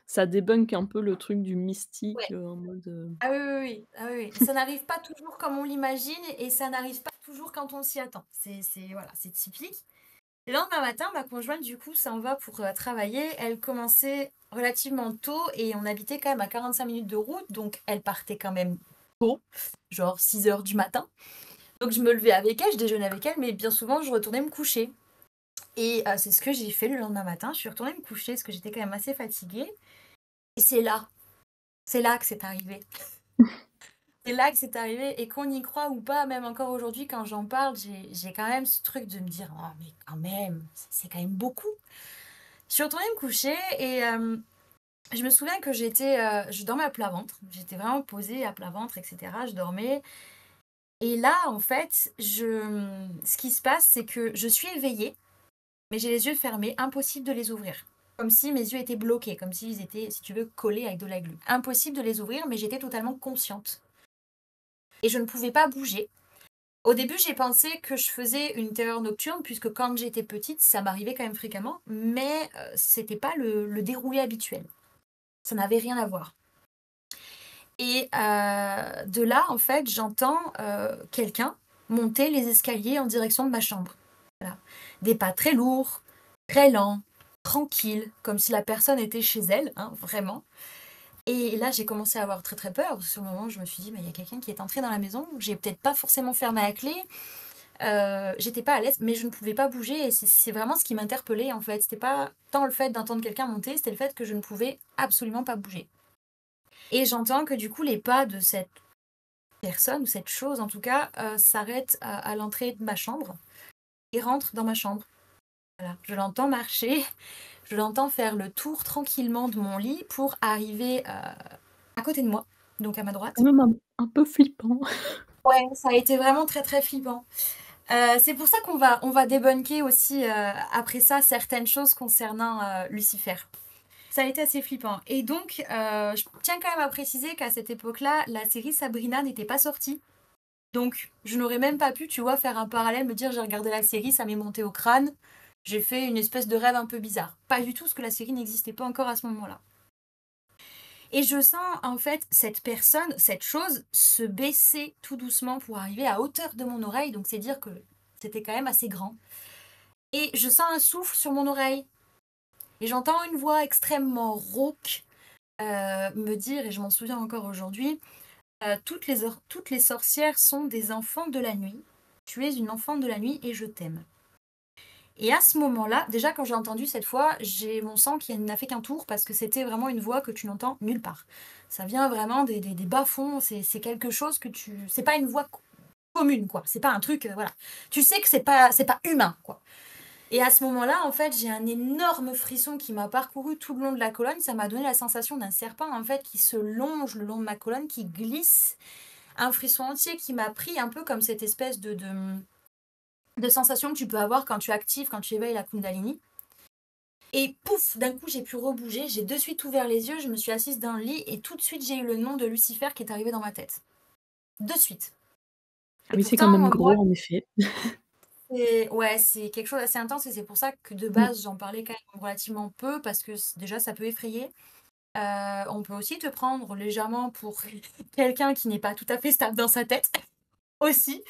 S1: Ça débunk un peu le truc du mystique,
S2: Ouais.
S1: en mode,
S2: Ah oui, oui, oui. Ah oui, oui. Ça n'arrive pas toujours comme on l'imagine et ça n'arrive pas toujours quand on s'y attend. Voilà, c'est typique. Le lendemain matin, ma conjointe, du coup, s'en va pour travailler. Elle commençait relativement tôt et on habitait quand même à 45 minutes de route, donc elle partait quand même tôt, genre 6 heures du matin. Donc je me levais avec elle, je déjeunais avec elle, mais bien souvent je retournais me coucher. Et c'est ce que j'ai fait le lendemain matin. Je suis retournée me coucher parce que j'étais quand même assez fatiguée. Et c'est là que c'est arrivé. C'est là que c'est arrivé. Et qu'on y croit ou pas, même encore aujourd'hui, quand j'en parle, j'ai quand même ce truc de me dire, oh, mais quand même, c'est quand même beaucoup. Je suis retournée me coucher et je me souviens que je dormais à plat ventre. J'étais vraiment posée à plat ventre, etc. Je dormais. Et là, en fait, ce qui se passe, c'est que je suis éveillée, mais j'ai les yeux fermés, impossible de les ouvrir. Comme si mes yeux étaient bloqués, comme s'ils étaient, si tu veux, collés avec de la glu. Impossible de les ouvrir, mais j'étais totalement consciente. Et je ne pouvais pas bouger. Au début, j'ai pensé que je faisais une terreur nocturne, puisque quand j'étais petite, ça m'arrivait quand même fréquemment, mais c'était pas le déroulé habituel. Ça n'avait rien à voir. Et de là, en fait, j'entends quelqu'un monter les escaliers en direction de ma chambre. Voilà. Des pas très lourds, très lents, tranquilles, comme si la personne était chez elle, hein, vraiment. Et là, j'ai commencé à avoir très très peur. Sur le moment, je me suis dit, mais il y a quelqu'un qui est entré dans la maison. J'ai peut-être pas forcément fermé à clé. J'étais pas à l'aise, mais je ne pouvais pas bouger. Et c'est vraiment ce qui m'interpellait, en fait. C'était pas tant le fait d'entendre quelqu'un monter, c'était le fait que je ne pouvais absolument pas bouger. Et j'entends que du coup, les pas de cette personne, ou cette chose en tout cas, s'arrête à l'entrée de ma chambre et rentre dans ma chambre. Voilà. Je l'entends marcher, je l'entends faire le tour tranquillement de mon lit pour arriver à côté de moi, donc à ma
S1: Quand
S2: droite.
S1: même un peu flippant.
S2: Ouais, ça a été vraiment très très flippant. C'est pour ça qu'on va débunker aussi après ça certaines choses concernant Lucifer. Ça a été assez flippant. Et donc, je tiens quand même à préciser qu'à cette époque-là, la série Sabrina n'était pas sortie. Donc, je n'aurais même pas pu, tu vois, faire un parallèle, me dire j'ai regardé la série, ça m'est monté au crâne, j'ai fait une espèce de rêve un peu bizarre. Pas du tout, parce que la série n'existait pas encore à ce moment-là. Et je sens en fait cette personne, cette chose, se baisser tout doucement pour arriver à hauteur de mon oreille, donc c'est dire que c'était quand même assez grand. Et je sens un souffle sur mon oreille. Et j'entends une voix extrêmement rauque me dire, et je m'en souviens encore aujourd'hui, toutes les sorcières sont des enfants de la nuit. Tu es une enfant de la nuit et je t'aime. Et à ce moment-là, déjà quand j'ai entendu cette fois, j'ai mon sang qui n'a fait qu'un tour parce que c'était vraiment une voix que tu n'entends nulle part. Ça vient vraiment des bas-fonds, c'est quelque chose que tu... C'est pas une voix commune, quoi. C'est pas un truc, voilà. Tu sais que c'est pas humain, quoi. Et à ce moment-là, en fait, j'ai un énorme frisson qui m'a parcouru tout le long de la colonne. Ça m'a donné la sensation d'un serpent, en fait, qui se longe le long de ma colonne, qui glisse. Un frisson entier qui m'a pris un peu comme cette espèce de sensation que tu peux avoir quand tu actives, quand tu éveilles la Kundalini. Et pouf, d'un coup, j'ai pu rebouger. J'ai de suite ouvert les yeux, je me suis assise dans le lit et tout de suite, j'ai eu le nom de Lucifer qui est arrivé dans ma tête. De suite.
S1: Ah
S2: Et
S1: oui, c'est quand même
S2: pourtant, moi,
S1: gros en effet.
S2: ouais, c'est quelque chose d'assez intense et c'est pour ça que de
S1: Mmh.
S2: base, j'en parlais quand même relativement peu parce que déjà, ça peut effrayer. On peut aussi te prendre légèrement pour quelqu'un qui n'est pas tout à fait stable dans sa tête aussi.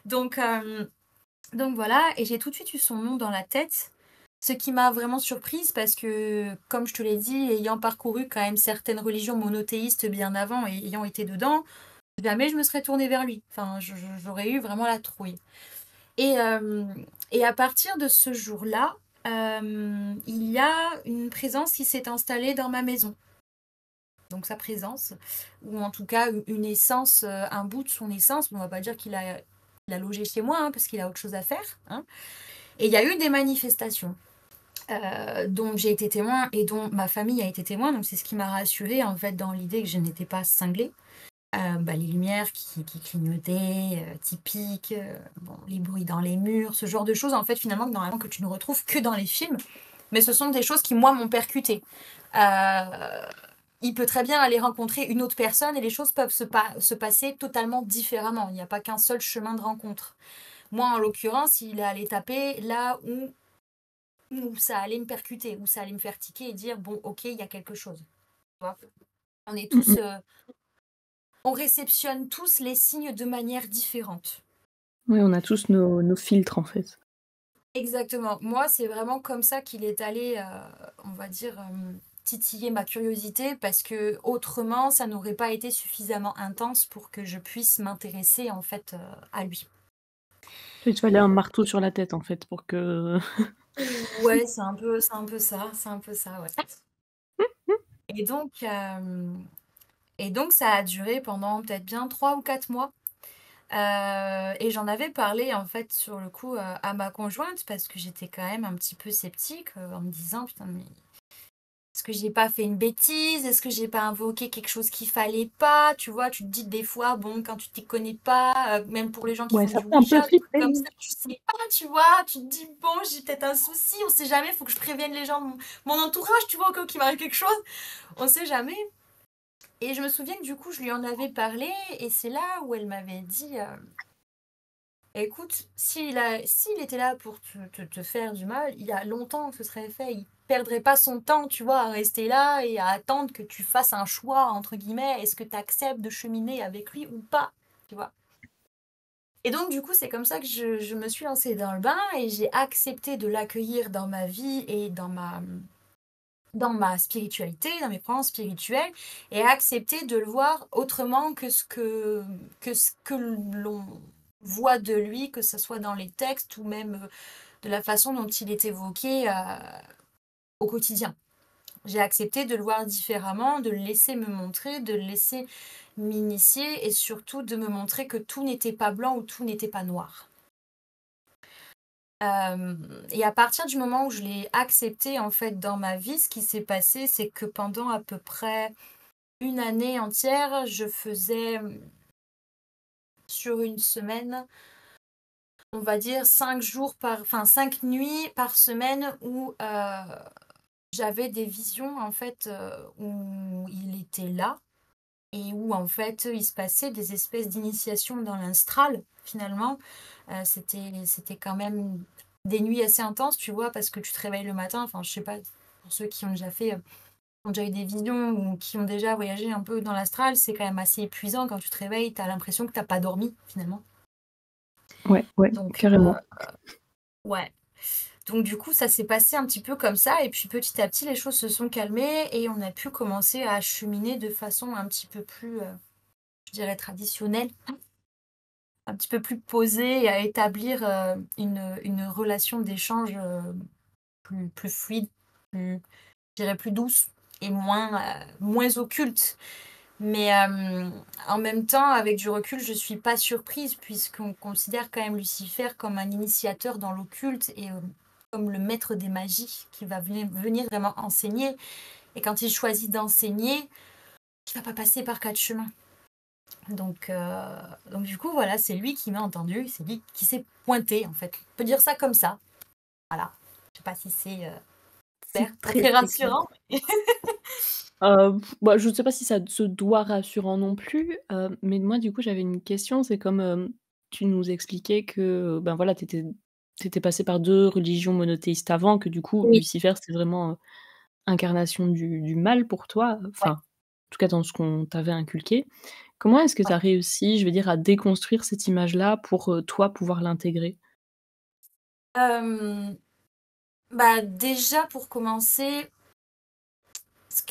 S2: Donc, donc voilà, et j'ai tout de suite eu son nom dans la tête, ce qui m'a vraiment surprise parce que, comme je te l'ai dit, ayant parcouru quand même certaines religions monothéistes bien avant et ayant été dedans, jamais je me serais tournée vers lui. Enfin, j'aurais eu vraiment la trouille. Et, euh, et à partir de ce jour-là, il y a une présence qui s'est installée dans ma maison. Donc sa présence, ou en tout cas une essence, un bout de son essence. On va pas dire qu'il a logé chez moi, hein, parce qu'il a autre chose à faire. Hein. Et il y a eu des manifestations dont j'ai été témoin et dont ma famille a été témoin. Donc c'est ce qui m'a rassurée en fait dans l'idée que je n'étais pas cinglée. Les lumières qui clignotaient, typiques, bon, les bruits dans les murs, ce genre de choses en fait finalement normalement que tu ne retrouves que dans les films. Mais ce sont des choses qui moi m'ont percuté. Il peut très bien aller rencontrer une autre personne et les choses peuvent se passer totalement différemment. Il n'y a pas qu'un seul chemin de rencontre. Moi, en l'occurrence, il est allé taper là où ça allait me percuter, où ça allait me faire tiquer et dire, bon, ok, il y a quelque chose. Tu vois. On est
S1: Mmh
S2: tous,
S1: mh.
S2: on réceptionne tous les signes de manière différente.
S1: Ouais, on a tous nos filtres en fait.
S2: Exactement. Moi, c'est vraiment comme ça qu'il est allé, on va dire, titiller ma curiosité parce que autrement ça n'aurait pas été suffisamment intense pour que je puisse m'intéresser, en fait, à lui.
S1: Il te fallait un marteau sur la tête, en fait, pour que
S2: Ouais, c'est un peu ça, c'est un peu ça, ouais. Et donc, ça a duré pendant peut-être bien 3 ou 4 mois. Et j'en avais parlé en fait sur le coup, à ma conjointe parce que j'étais quand même un petit peu sceptique, en me disant: «Putain mais est-ce que j'ai pas fait une bêtise? Est-ce que j'ai pas invoqué quelque chose qu'il fallait pas?» Tu vois? Tu te dis des fois, bon, quand tu t'y connais pas, même pour les gens qui
S1: ouais,
S2: font
S1: ça
S2: du
S1: fait un peu
S2: Ouija, des trucs
S1: flipper.
S2: comme ça, tu sais pas, tu vois? Tu te dis: «Bon, j'ai peut-être un souci, on sait jamais, faut que je prévienne les gens de mon entourage, tu vois? Au cas où qu'il m'arrive quelque chose, on sait jamais». Et je me souviens que du coup, je lui en avais parlé et c'est là où elle m'avait dit, écoute, s'il était là pour te faire du mal, il y a longtemps que ce serait fait. Il perdrait pas son temps, tu vois, à rester là et à attendre que tu fasses un choix, entre guillemets. Est-ce que tu acceptes de cheminer avec lui ou pas, tu vois? Et donc, du coup, c'est comme ça que je me suis lancée dans le bain et j'ai accepté de l'accueillir dans ma vie et dans ma spiritualité, dans mes croyances spirituelles, et accepter de le voir autrement que ce que l'on voit de lui, que ce soit dans les textes ou même de la façon dont il est évoqué au quotidien. J'ai accepté de le voir différemment, de le laisser me montrer, de le laisser m'initier et surtout de me montrer que tout n'était pas blanc ou tout n'était pas noir. Et à partir du moment où je l'ai accepté en fait dans ma vie, ce qui s'est passé, c'est que pendant à peu près une année entière, je faisais, sur une semaine, on va dire 5 jours enfin 5 nuits par semaine où, j'avais des visions en fait, où il était là et où en fait, il se passait des espèces d'initiations dans l'astral finalement. C'était quand même des nuits assez intenses, tu vois? Parce que tu te réveilles le matin, enfin je sais pas, pour ceux qui ont déjà fait, qui ont déjà eu des visions ou qui ont déjà voyagé un peu dans l'astral, c'est quand même assez épuisant quand tu te réveilles, tu as l'impression que tu pas dormi finalement.
S1: Ouais, ouais,
S2: Donc
S1: carrément.
S2: ouais. Donc du coup, ça s'est passé un petit peu comme ça et puis petit à petit, les choses se sont calmées et on a pu commencer à cheminer de façon un petit peu plus, je dirais traditionnelle, un petit peu plus posée et à établir, une relation d'échange, plus fluide, plus je dirais plus douce et moins occulte. Mais, en même temps, avec du recul, je suis pas surprise puisqu'on considère quand même Lucifer comme un initiateur dans l'occulte et comme le maître des magies qui va venir vraiment enseigner, et quand il choisit d'enseigner, il va pas passer par 4 chemins. Donc du coup, voilà, c'est lui qui m'a entendue, c'est lui qui s'est pointé, en fait. On peut dire ça comme ça, voilà. Je sais pas si c'est,
S1: C'est
S2: clair, pas
S1: très,
S2: très
S1: très clair.
S2: rassurant.
S1: Bah, je sais pas si ça se doit rassurant non plus, mais moi, du coup, j'avais une question. C'est comme, tu nous expliquais que, ben, voilà, tu étais passée par 2 religions monothéistes avant, que du coup,
S2: Oui,
S1: Lucifer, c'est vraiment, incarnation du mal pour toi,
S2: ouais,
S1: enfin, en tout cas dans ce qu'on t'avait inculqué. Comment est-ce que tu
S2: ouais.
S1: as réussi, je veux dire, à déconstruire cette image-là pour, toi, pouvoir l'intégrer?
S2: Hem, Bah, déjà pour commencer, ce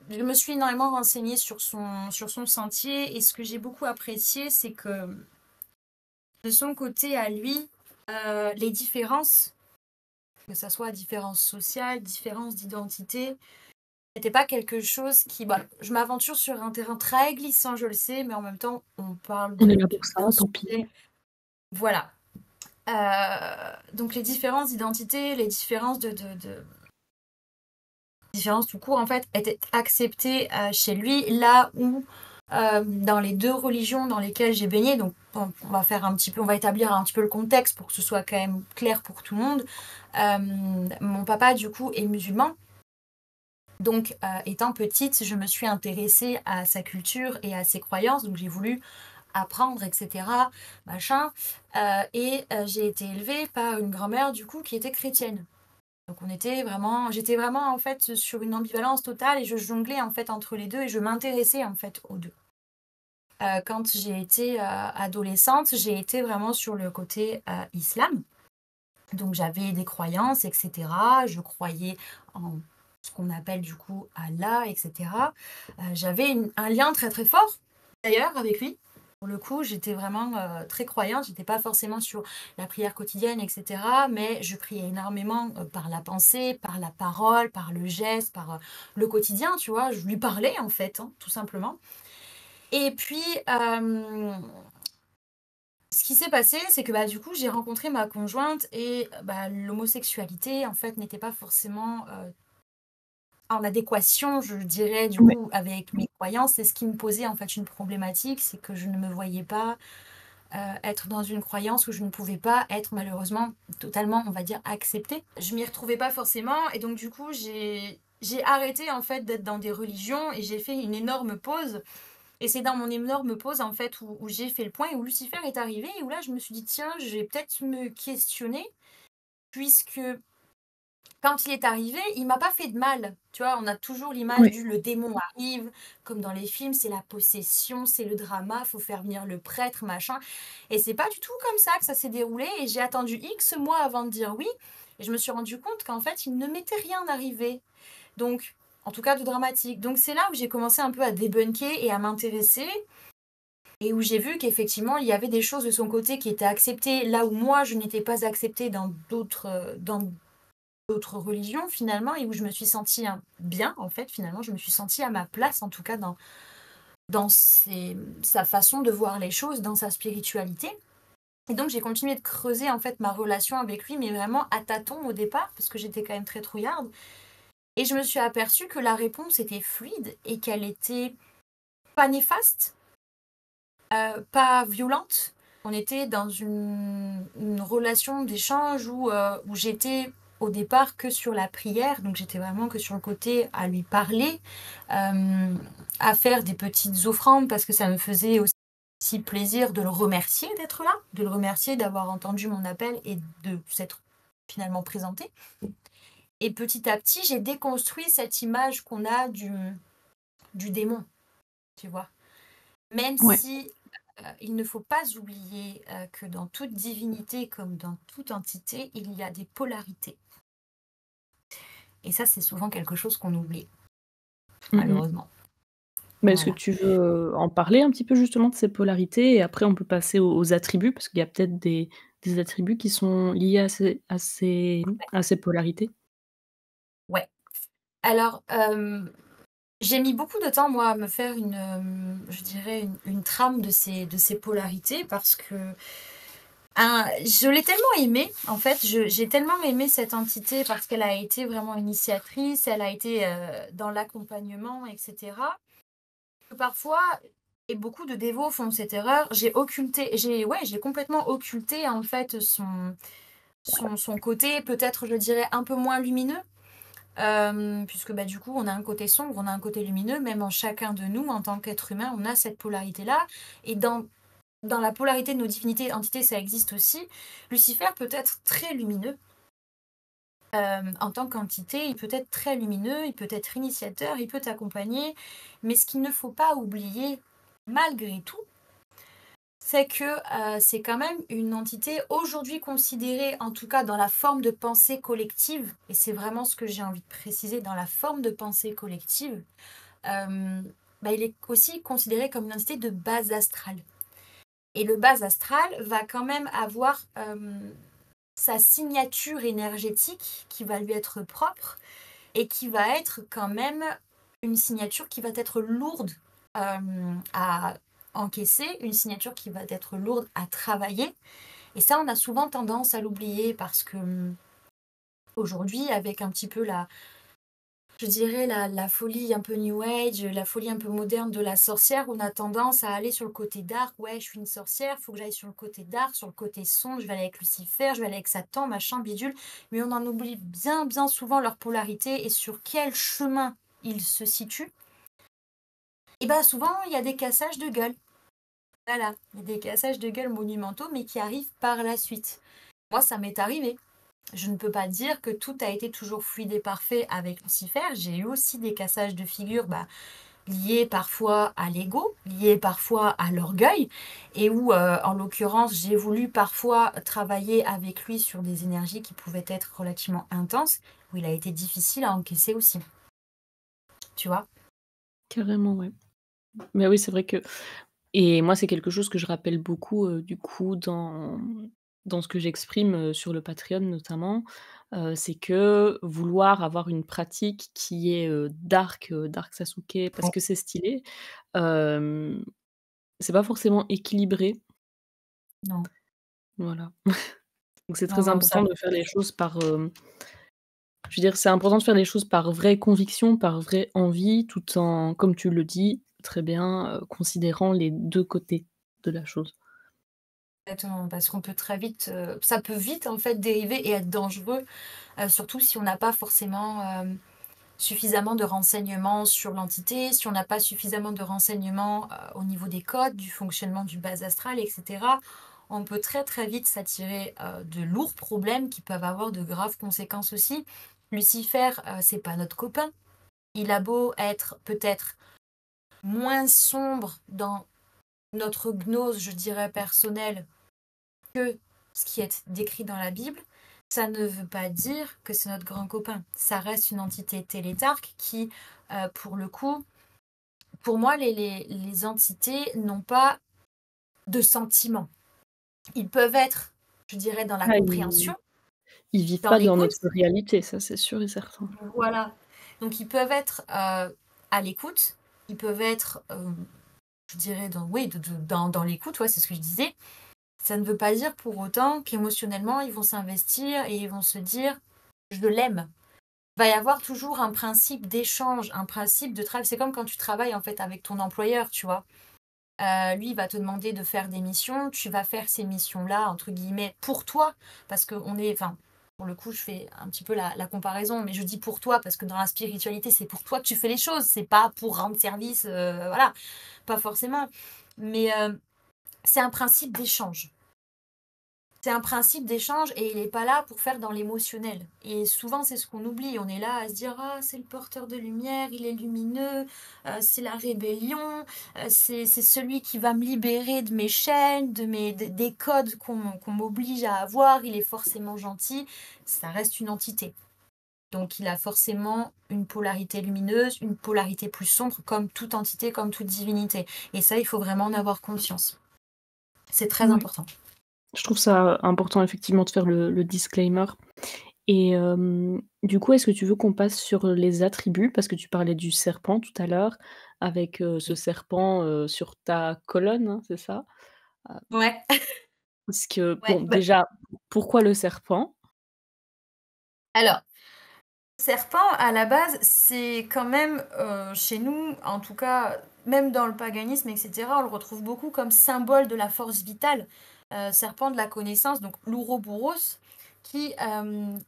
S2: je me suis énormément renseignée sur son sentier et ce que j'ai beaucoup apprécié, c'est que, de son côté à lui, les différences, que ça soit différences sociales, différences d'identité, n'était pas quelque chose qui bah, je m'aventure sur un terrain très glissant, je le sais, mais en même temps, on parle
S1: On est
S2: de
S1: là
S2: de
S1: pour ça,
S2: d'un
S1: tant pis.
S2: sujet voilà. Donc les différences d'identité, les différences de différences tout court, en fait, étaient acceptées, chez lui, là où, dans les 2 religions dans lesquelles j'ai baigné, donc on va établir un petit peu le contexte pour que ce soit quand même clair pour tout le monde. Mon papa, du coup, est musulman, donc étant petite, je me suis intéressée à sa culture et à ses croyances, donc j'ai voulu apprendre et cetera, machin, j'ai été élevée par une grand-mère, du coup, qui était chrétienne. Donc j'étais vraiment en fait sur une ambivalence totale et je jonglais en fait entre les 2 et je m'intéressais en fait aux 2. Quand j'ai été, adolescente, j'ai été vraiment sur le côté, islam. Donc j'avais des croyances et cetera. Je croyais en ce qu'on appelle du coup Allah, et cetera. J'avais un lien très, très fort d'ailleurs avec lui. Pour le coup, j'étais vraiment, très croyante. J'étais pas forcément sur la prière quotidienne et cetera, mais je priais énormément, par la pensée, par la parole, par le geste, par, le quotidien, tu vois? Je lui parlais en fait, hein, tout simplement. Et puis, ce qui s'est passé, c'est que, bah, du coup, j'ai rencontré ma conjointe et bah, l'homosexualité, en fait, n'était pas forcément, en adéquation, je dirais, du
S1: Ouais.
S2: coup, avec mes croyances. C'est ce qui me posait, en fait, une problématique, c'est que je ne me voyais pas, être dans une croyance où je ne pouvais pas être malheureusement totalement, on va dire, acceptée. Je m'y retrouvais pas forcément et donc du coup, j'ai arrêté, en fait, d'être dans des religions et j'ai fait une énorme pause et c'est dans mon énorme pause, en fait, où j'ai fait le point et où Lucifer est arrivé et où là, je me suis dit: «Tiens, je vais peut-être me questionner» puisque quand il est arrivé, il m'a pas fait de mal. Tu vois? On a toujours l'image
S1: Ouais.
S2: du le démon arrive, comme dans les films, c'est la possession, c'est le drama, faut faire venir le prêtre, machin et c'est pas du tout comme ça que ça s'est déroulé et j'ai attendu X mois avant de dire oui et je me suis rendu compte qu'en fait, il ne m'était rien arrivé. Donc en tout cas de dramatique. Donc c'est là où j'ai commencé un peu à débunker et à m'intéresser et où j'ai vu qu'effectivement, il y avait des choses de son côté qui étaient acceptées, là où moi, je n'étais pas acceptée dans d'autres religions finalement et où je me suis sentie, hein, bien en fait, finalement. Je me suis sentie à ma place en tout cas dans sa façon de voir les choses, dans sa spiritualité et donc j'ai continué de creuser en fait ma relation avec lui, mais vraiment à tâtons au départ parce que j'étais quand même très trouillarde et je me suis aperçue que la réponse était fluide et qu'elle était pas néfaste, pas violente. On était dans une relation d'échange où j'étais au départ que sur la prière, donc j'étais vraiment que sur le côté à lui parler, à faire des petites offrandes parce que ça me faisait aussi plaisir de le remercier d'être là, de le remercier d'avoir entendu mon appel et de s'être finalement présenté. Et petit à petit, j'ai déconstruit cette image qu'on a du démon, tu vois? Même
S1: Ouais.
S2: si, il ne faut pas oublier, que dans toute divinité comme dans toute entité, il y a des polarités et ça, c'est souvent quelque chose qu'on oublie,
S1: Mmh mh.
S2: malheureusement.
S1: Mais est-ce que
S2: Voilà.
S1: tu veux, en parler un petit peu justement de ces polarités et après on peut passer aux attributs? Parce qu'il y a peut-être des attributs qui sont liés à ces polarités?
S2: Ouais. Alors, j'ai mis beaucoup de temps, moi, à me faire je dirais une trame de ces polarités parce que, je l'ai tellement aimée, en fait, j'ai tellement aimé cette entité parce qu'elle a été vraiment initiatrice, elle a été, dans l'accompagnement et cetera. Parfois et beaucoup de dévots font cette erreur, j'ai complètement occulté, en fait, son côté peut-être, je dirais, un peu moins lumineux, puisque, bah, du coup, on a un côté sombre, on a un côté lumineux, même en chacun de nous, en tant qu'être humain, on a cette polarité-là et dans la polarité de nos divinités, entités, ça existe aussi. Lucifer peut être très lumineux, en tant qu'entité, il peut être très lumineux, il peut être initiateur, il peut t'accompagner, mais ce qu'il ne faut pas oublier, malgré tout, c'est que, c'est quand même une entité aujourd'hui considérée, en tout cas dans la forme de pensée collective et c'est vraiment ce que j'ai envie de préciser, dans la forme de pensée collective, bah, il est aussi considéré comme une entité de base astrale et le base astral va quand même avoir, sa signature énergétique qui va lui être propre et qui va être quand même une signature qui va être lourde, à encaisser, une signature qui va être lourde à travailler et ça, on a souvent tendance à l'oublier parce que, aujourd'hui, avec un petit peu je dirais la folie un peu new age, la folie un peu moderne de la sorcière, on a tendance à aller sur le côté dark. «Ouais, je suis une sorcière, faut que j'aille sur le côté dark, sur le côté sombre, je vais aller avec Lucifer, je vais aller avec Satan, machin, bidule». Mais on en oublie bien, bien souvent leur polarité et sur quel chemin ils se situent. Et bah, souvent, il y a des cassages de gueule. Voilà, il y a des cassages de gueule monumentaux, mais qui arrivent par la suite. Moi, ça m'est arrivé. Je ne peux pas dire que tout a été toujours fluide et parfait avec Lucifer. J'ai eu aussi des cassages de figure, bah, liés parfois à l'ego, liés parfois à l'orgueil, et où, en l'occurrence, j'ai voulu parfois travailler avec lui sur des énergies qui pouvaient être relativement intenses, où il a été difficile à encaisser aussi. tu vois?
S1: Carrément, ouais. Mais oui, c'est vrai que et moi, c'est quelque chose que je rappelle beaucoup, du coup, dans ce que j'exprime, sur le Patreon notamment, c'est que vouloir avoir une pratique qui est, dark Sasuke parce que c'est stylé, hem, c'est pas forcément équilibré,
S2: Non,
S1: voilà. Donc c'est
S2: non,
S1: très
S2: non, ça
S1: important de faire les choses par, je veux dire, c'est important de faire les choses par vraie conviction, par vraie envie, tout en, comme tu le dis très bien, considérant les 2 côtés de la chose.
S2: exactement, parce qu'on peut très vite, ça peut vite, en fait, dériver et être dangereux, surtout si on n'a pas forcément, suffisamment de renseignements sur l'entité, si on n'a pas suffisamment de renseignements, au niveau des codes, du fonctionnement du bas astral et cetera. On peut très, très vite s'attirer, de lourds problèmes qui peuvent avoir de graves conséquences aussi. Lucifer, c'est pas notre copain. Il a beau être peut-être moins sombre dans notre gnose, je dirais, personnelle que ce qui est décrit dans la Bible, ça ne veut pas dire que c'est notre grand copain. Ça reste une entité télétarque qui, pour le coup, pour moi, les entités n'ont pas de sentiments. Ils peuvent être, je dirais, dans la
S1: Ah,
S2: compréhension,
S1: ils vivent
S2: dans
S1: pas dans
S2: l'écoute.
S1: notre réalité, ça c'est sûr et certain.
S2: Voilà. Donc ils peuvent être à l'écoute, ils peuvent être, je dirais, oui, dans l'écoute, ouais, c'est ce que je disais. Ça ne veut pas dire pour autant qu'émotionnellement, ils vont s'investir et ils vont se dire: «Je l'aime». Va y avoir toujours un principe d'échange, un principe de travail. C'est comme quand tu travailles, en fait, avec ton employeur, tu vois? Lui, il va te demander de faire des missions, tu vas faire ces missions-là, entre guillemets, «pour toi», parce qu'on est enfin, pour le coup, je fais un petit peu la comparaison, mais je dis «pour toi» parce que dans la spiritualité, c'est pour toi que tu fais les choses, c'est pas pour rendre service, voilà, pas forcément. Mais, c'est un principe d'échange. C'est un principe d'échange et il est pas là pour faire dans l'émotionnel. Et souvent, c'est ce qu'on oublie. On est là à se dire: «Ah, c'est le porteur de lumière, il est lumineux, c'est la rébellion, c'est celui qui va me libérer de mes chaînes, de mes des codes qu'on m'oblige à avoir, il est forcément gentil». Ça reste une entité. Donc il a forcément une polarité lumineuse, une polarité plus sombre, comme toute entité, comme toute divinité. Et ça, il faut vraiment en avoir conscience. C'est très
S1: Ouais,
S2: important.
S1: je trouve ça important effectivement de faire le disclaimer et du coup, est-ce que tu veux qu'on passe sur les attributs? Parce que tu parlais du serpent tout à l'heure avec, ce serpent, sur ta colonne, hein, c'est ça? Heu,
S2: Ouais,
S1: parce que
S2: ouais,
S1: bon,
S2: bah,
S1: déjà, pourquoi le serpent?
S2: alors, serpent, à la base, c'est quand même, chez nous, en tout cas, même dans le paganisme et cetera, on le retrouve beaucoup comme symbole de la force vitale. Serpent de la connaissance, donc l'ouroboros, qui,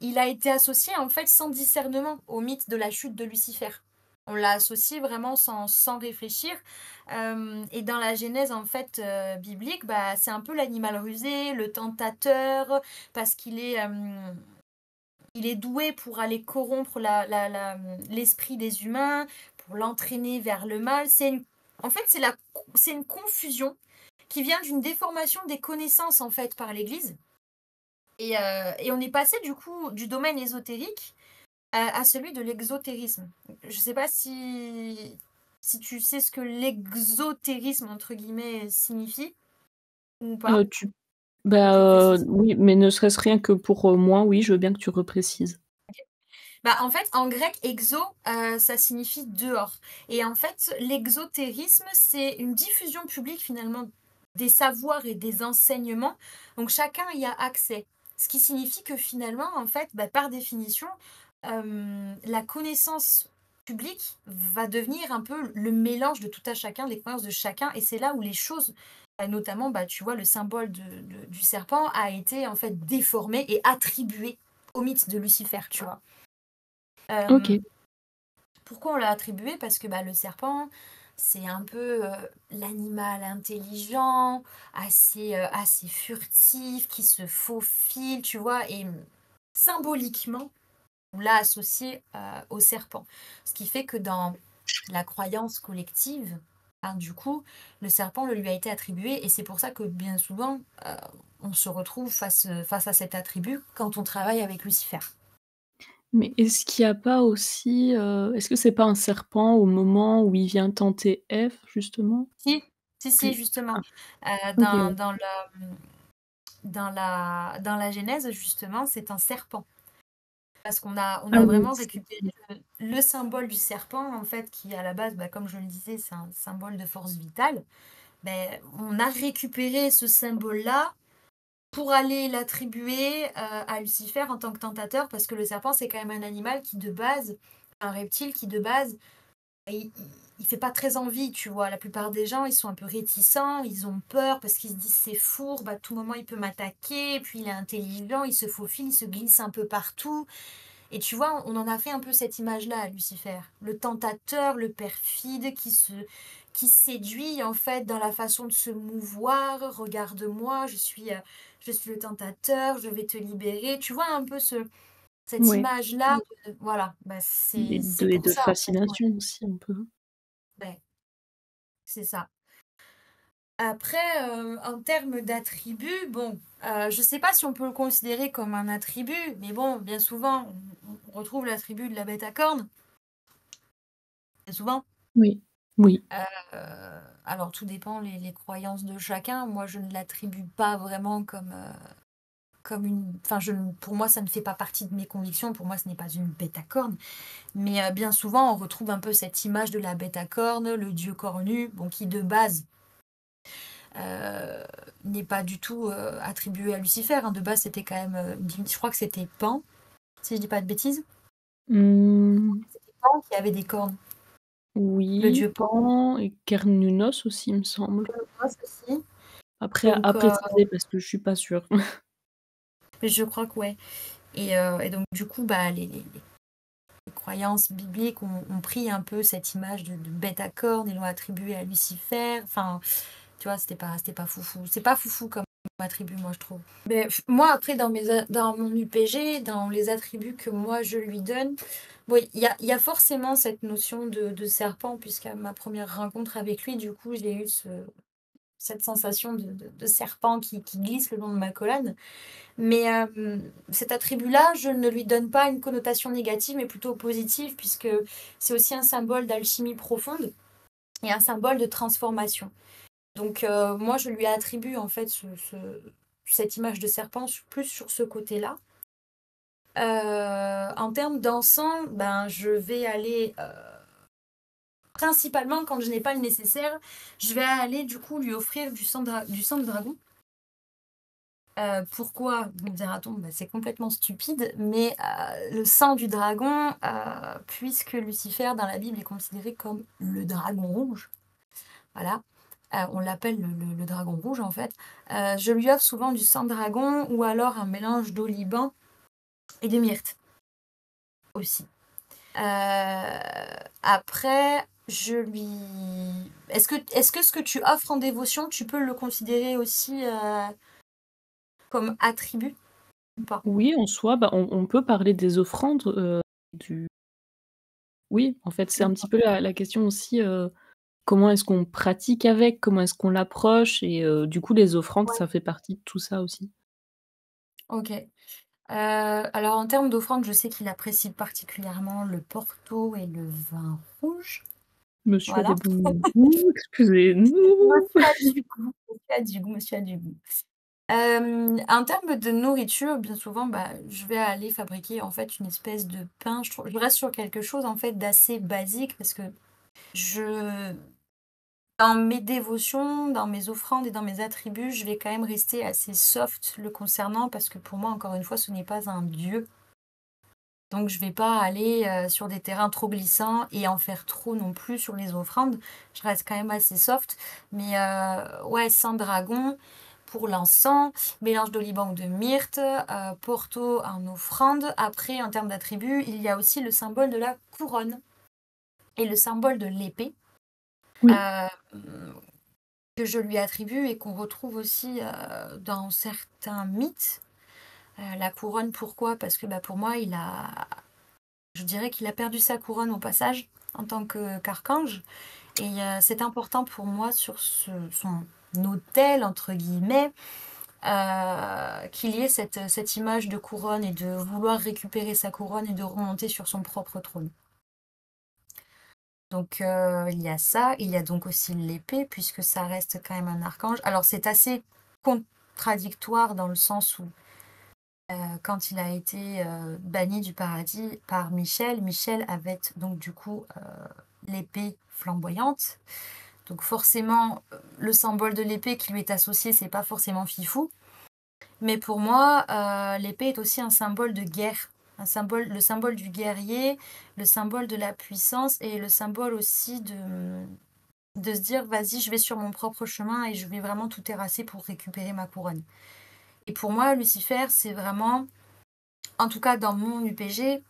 S2: il a été associé, en fait, sans discernement au mythe de la chute de Lucifer. On l'a associé vraiment sans réfléchir, et dans la genèse, en fait, biblique, bah, c'est un peu l'animal rusé, le tentateur, parce qu'il est, il est doué pour aller corrompre l'esprit des humains, pour l'entraîner vers le mal. En fait, c'est une confusion qui vient d'une déformation des connaissances en fait par l'Église. Et on est passé du coup du domaine ésotérique à celui de l'exotérisme. Je ne sais pas si tu sais ce que l'exotérisme entre guillemets signifie ou pas.
S1: Tu
S2: Faut que je reprécise.
S1: oui, mais ne serait-ce rien que pour, moi, oui, je veux bien que tu reprécises.
S2: Bah, en fait, en grec, exo, ça signifie dehors. Et en fait, l'exotérisme, c'est une diffusion publique finalement des savoirs et des enseignements. Donc chacun y a accès. Ce qui signifie que finalement, en fait, bah, par définition, la connaissance publique va devenir un peu le mélange de tout à chacun, des croyances de chacun. Et c'est là où les choses, notamment, bah, tu vois, le symbole du serpent a été en fait déformé et attribué au mythe de Lucifer, tu vois.
S1: OK.
S2: Hem, Pourquoi on l'a attribué? Parce que, bah, le serpent, c'est un peu, l'animal intelligent, assez furtif, qui se faufile, tu vois? Et symboliquement, on l'a associé, au serpent. Ce qui fait que dans la croyance collective, ben, du coup, le serpent le lui a été attribué et c'est pour ça que bien souvent, on se retrouve face à cet attribut quand on travaille avec Lucifer.
S1: Mais est-ce qu'il y a pas aussi, est-ce que c'est pas un serpent au moment où il vient tenter Ève justement?
S2: Si, si, si,
S1: Plus
S2: justement.
S1: ah, OK,
S2: Dans
S1: ouais.
S2: dans la Genèse, justement, c'est un serpent. Parce on
S1: Ah
S2: a
S1: oui,
S2: vraiment
S1: c'est
S2: récupéré le symbole du serpent, en fait, qui à la base, bah, comme je le disais, c'est un symbole de force vitale. Ben, on a récupéré ce symbole-là pour aller l'attribuer à Lucifer en tant que tentateur, parce que le serpent, c'est quand même un animal qui, de base, un reptile qui, de base, il fait pas très envie, tu vois. La plupart des gens, ils sont un peu réticents, ils ont peur parce qu'ils se disent c'est fourbe, à tout moment il peut m'attaquer, puis il est intelligent, il se faufile, il se glisse un peu partout. Et tu vois, on en a fait un peu cette image-là à Lucifer. Le tentateur, le perfide qui séduit en fait dans la façon de se mouvoir. Regarde-moi, je suis le tentateur, je vais te libérer. Tu vois un peu cette
S1: Ouais,
S2: image-là, voilà, bah, c'est
S1: et
S2: pour
S1: de
S2: ça en fait. Ouais,
S1: fascination aussi un peu.
S2: ouais, c'est ça. Après, en termes d'attributs, bon, je sais pas si on peut le considérer comme un attribut, mais bon, bien souvent, on retrouve l'attribut de la bête à cornes, bien souvent.
S1: Oui, oui,
S2: Alors tout dépend les croyances de chacun. Moi, je ne l'attribue pas vraiment comme une... Enfin, pour moi, ça ne fait pas partie de mes convictions. Pour moi, ce n'est pas une bête à cornes. Mais bien souvent, on retrouve un peu cette image de la bête à cornes, le dieu cornu, bon, qui de base euh, n'est pas du tout attribué à Lucifer, hein. De base, c'était quand même... je crois que c'était Pan, si je dis pas de bêtises.
S1: mmh,
S2: Pan qui avait des cornes. Le
S1: oui,
S2: dieu Pan.
S1: Pan et Cernunnos aussi, il me semble.
S2: Cronos aussi.
S1: Après à
S2: Donc,
S1: préciser parce que je suis pas sûre.
S2: je crois que ouais. Et donc, du coup, bah, les croyances bibliques ont pris un peu cette image de bête à cornes et l'ont attribuée à Lucifer. Enfin, tu vois, c'était pas foufou. C'est pas foufou comme attribut, moi, je trouve. Mais moi, après, dans mon UPG, dans les attributs que moi, je lui donne, bon, il y a forcément cette notion de serpent, puisqu'à ma première rencontre avec lui, du coup, j'ai eu cette sensation de serpent qui glisse le long de ma colonne. Mais cet attribut-là, je ne lui donne pas une connotation négative, mais plutôt positive, puisque c'est aussi un symbole d'alchimie profonde et un symbole de transformation. Donc moi, je lui attribue en fait cette image de serpent plus sur ce côté-là. En termes d'encens, ben, je vais aller, principalement quand je n'ai pas le nécessaire, je vais aller du coup lui offrir du sang de dragon. Pourquoi? Me dira-t-on, bah, c'est complètement stupide, mais le sang du dragon, puisque Lucifer dans la Bible est considéré comme le dragon rouge, voilà, on l'appelle le dragon rouge en fait, je lui offre souvent du sang de dragon ou alors un mélange d'oliban et de myrte aussi. Après, je lui... est-ce que ce que tu offres en dévotion, tu peux le considérer aussi comme attribut ou pas?
S1: Oui, en soi, bah, on peut parler des offrandes, du oui, en fait, c'est un petit peu la question aussi, comment est-ce qu'on pratique avec? Comment est-ce qu'on l'approche? Et du coup, les offrandes,
S2: Ouais.
S1: ça fait partie de tout ça aussi.
S2: Ok. Alors en termes d'offrande, je sais qu'il apprécie particulièrement le porto et le vin rouge.
S1: Monsieur a
S2: Voilà.
S1: des bons goûts, excusez-nous.
S2: Monsieur a du goût, monsieur a du goût, monsieur a du goût. En termes de nourriture, bien souvent, bah, je vais aller fabriquer en fait une espèce de pain. Je reste sur quelque chose en fait d'assez basique parce que je dans mes dévotions, dans mes offrandes et dans mes attributs, je vais quand même rester assez soft le concernant parce que pour moi, encore une fois, ce n'est pas un dieu. Donc je vais pas aller, sur des terrains trop glissants et en faire trop non plus sur les offrandes. Je reste quand même assez soft, mais ouais, sang dragon pour l'encens, mélange d'oliban ou de myrte, porto en offrande. Après, en termes d'attributs, il y a aussi le symbole de la couronne et le symbole de l'épée,
S1: Oui,
S2: hem, que je lui attribue et qu'on retrouve aussi, dans certains mythes. La couronne, pourquoi? Parce que, bah, pour moi, je dirais qu'il a perdu sa couronne au passage en tant qu'archange. Et c'est important pour moi sur son autel, entre guillemets, qu'il y ait cette image de couronne et de vouloir récupérer sa couronne et de remonter sur son propre trône. Donc il y a ça, il y a donc aussi l'épée, puisque ça reste quand même un archange. Alors c'est assez contradictoire dans le sens où quand il a été banni du paradis par Michel, Michel avait donc du coup l'épée flamboyante. Donc forcément, le symbole de l'épée qui lui est associé, c'est pas forcément fifou. Mais pour moi, l'épée est aussi un symbole de guerre. Le symbole du guerrier, le symbole de la puissance et le symbole aussi de se dire, vas-y, je vais sur mon propre chemin et je vais vraiment tout terrasser pour récupérer ma couronne. Et pour moi, Lucifer, c'est vraiment, en tout cas dans mon UPG,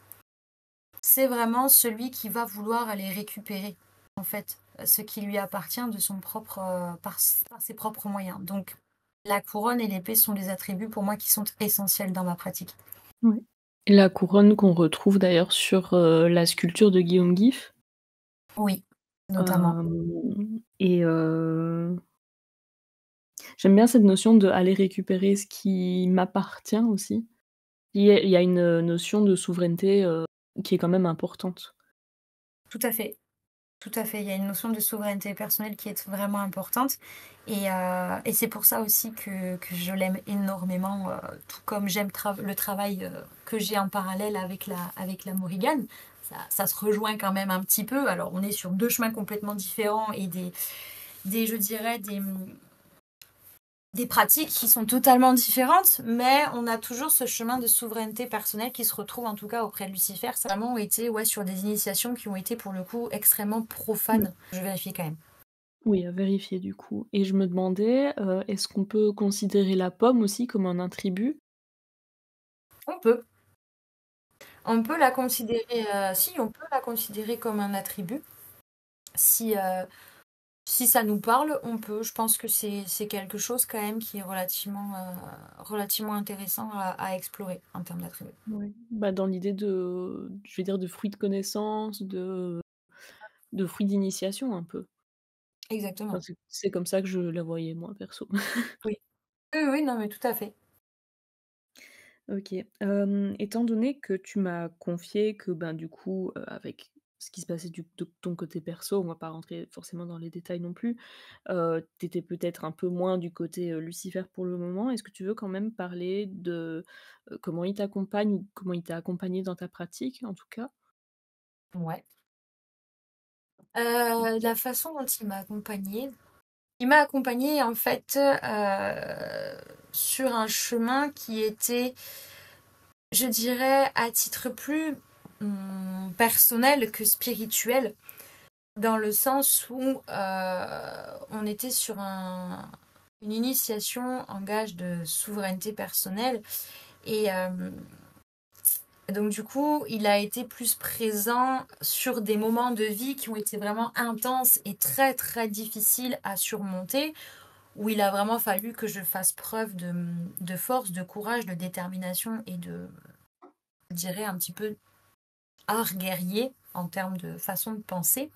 S2: c'est vraiment celui qui va vouloir aller récupérer, en fait, ce qui lui appartient de son propre, par ses propres moyens. Donc, la couronne et l'épée sont des attributs pour moi qui sont essentiels dans ma pratique.
S1: Ouais. Et la couronne qu'on retrouve d'ailleurs sur, la sculpture de Guillaume Guif.
S2: Oui, notamment.
S1: Et j'aime bien cette notion de aller récupérer ce qui m'appartient aussi. Il y a une, notion de souveraineté, qui est quand même importante.
S2: Tout à fait. Tout à fait. Il y a une notion de souveraineté personnelle qui est vraiment importante. Et c'est pour ça aussi que je l'aime énormément, tout comme j'aime le travail que j'ai en parallèle avec la Morrigan. Ça se rejoint quand même un petit peu. Alors, on est sur deux chemins complètement différents et je dirais, des pratiques qui sont totalement différentes, mais on a toujours ce chemin de souveraineté personnelle qui se retrouve en tout cas auprès de Lucifer. Ça a vraiment été sur des initiations qui ont été pour le coup extrêmement
S1: Mmh.
S2: profanes. Je vérifie quand même.
S1: Oui, à vérifier du coup. Et je me demandais, est-ce qu'on peut considérer la pomme aussi comme un attribut?
S2: On peut. On peut la considérer, si, on peut la considérer comme un attribut. Si, si ça nous parle, on peut. Je pense que c'est quelque chose quand même qui est relativement intéressant à explorer en termes d'attributs.
S1: Ouais. Bah, dans l'idée de je vais dire de fruits de connaissance, de fruits d'initiation un peu. Enfin,
S2: Exactement.
S1: c'est comme ça que je la voyais moi perso.
S2: Oui. Oui, oui, non, mais tout à fait.
S1: OK. Étant donné que tu m'as confié que, ben, du coup, avec ce qui se passait de ton côté perso, on va pas rentrer forcément dans les détails non plus, tu étais peut-être un peu moins du côté, Lucifer pour le moment. Est-ce que tu veux quand même parler de, comment il t'accompagne ou comment il t'a accompagné dans ta pratique, en tout cas?
S2: Ouais. La façon dont il m'a accompagnée en fait sur un chemin qui était, je dirais, à titre plus personnel que spirituel, dans le sens où on était sur une initiation en gage de souveraineté personnelle et donc du coup, il a été plus présent sur des moments de vie qui ont été vraiment intenses et très très difficiles à surmonter, où il a vraiment fallu que je fasse preuve de force, de courage, de détermination et je dirais, un petit peu art guerrier en termes de façon de penser.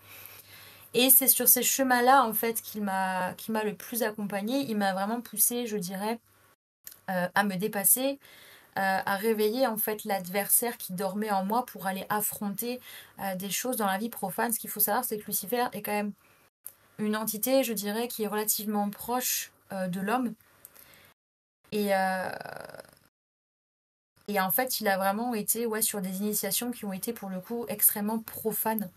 S2: Et c'est sur ces chemins-là, en fait, qu'il m'a le plus accompagnée. Il m'a vraiment poussé, je dirais, à me dépasser, à réveiller en fait l'adversaire qui dormait en moi pour aller affronter des choses dans la vie profane. Ce qu'il faut savoir, c'est que Lucifer est quand même une entité, je dirais, qui est relativement proche de l'homme. Et, euh, et en fait, il a vraiment été sur des initiations qui ont été pour le coup extrêmement profanes.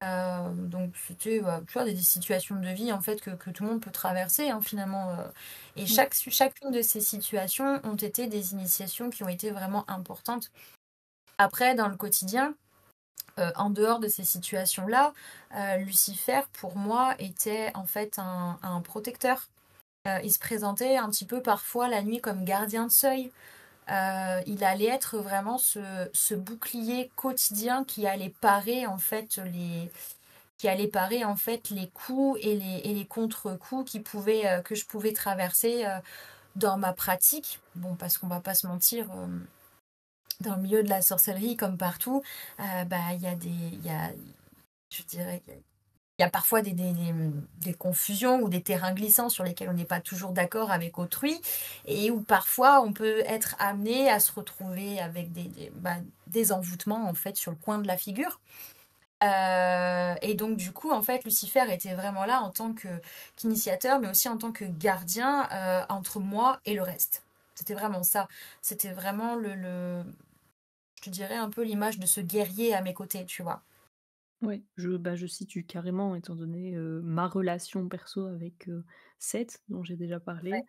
S2: Donc c'était tu vois, des situations de vie en fait que tout le monde peut traverser hein, finalement. Et
S1: Ouais.
S2: chacune de ces situations ont été des initiations qui ont été vraiment importantes. Après, dans le quotidien, en dehors de ces situations-là, Lucifer, pour moi, était en fait un protecteur. Il se présentait un petit peu parfois la nuit comme gardien de seuil. Il allait être vraiment ce bouclier quotidien qui allait parer en fait les coups et les contre-coups que je pouvais traverser dans ma pratique. Bon, parce qu'on va pas se mentir, dans le milieu de la sorcellerie comme partout, bah il y a je dirais, il y a parfois des confusions ou des terrains glissants sur lesquels on n'est pas toujours d'accord avec autrui et où parfois on peut être amené à se retrouver avec des envoûtements en fait sur le coin de la figure. Et donc du coup, en fait, Lucifer était vraiment là en tant qu'initiateur, mais aussi en tant que gardien entre moi et le reste. C'était vraiment ça. C'était vraiment je te dirais un peu l'image de ce guerrier à mes côtés, tu vois.
S1: Ouais, je situe carrément étant donné, ma relation perso avec, Seth dont j'ai déjà
S2: Ouais,
S1: parlé.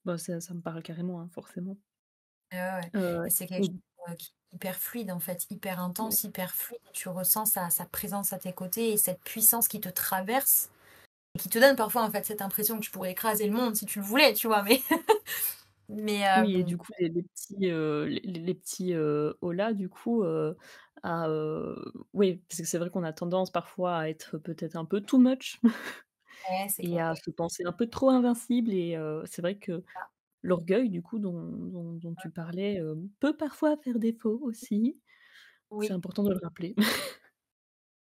S1: Bah, ça me parle carrément, hein, forcément.
S2: ouais, ouais. Et c'est quelque
S1: Et
S2: chose qui est hyper fluide en fait, hyper
S1: ouais.
S2: intense, hyper fluide. Tu ressens sa présence à tes côtés et cette puissance qui te traverse et qui te donne parfois en fait cette impression que tu pourrais écraser le monde si tu le voulais, tu vois. Mais, mais
S1: Oui et du coup les petits, les petits, holà du coup, à, oui, parce que c'est vrai qu'on a tendance parfois à être peut-être un peu too much
S2: ouais, c'est
S1: et
S2: clair.
S1: à se penser un peu trop invincible et c'est vrai que l'orgueil du coup dont tu parlais, peut parfois faire défaut aussi. C'est
S2: Oui.
S1: important de le rappeler.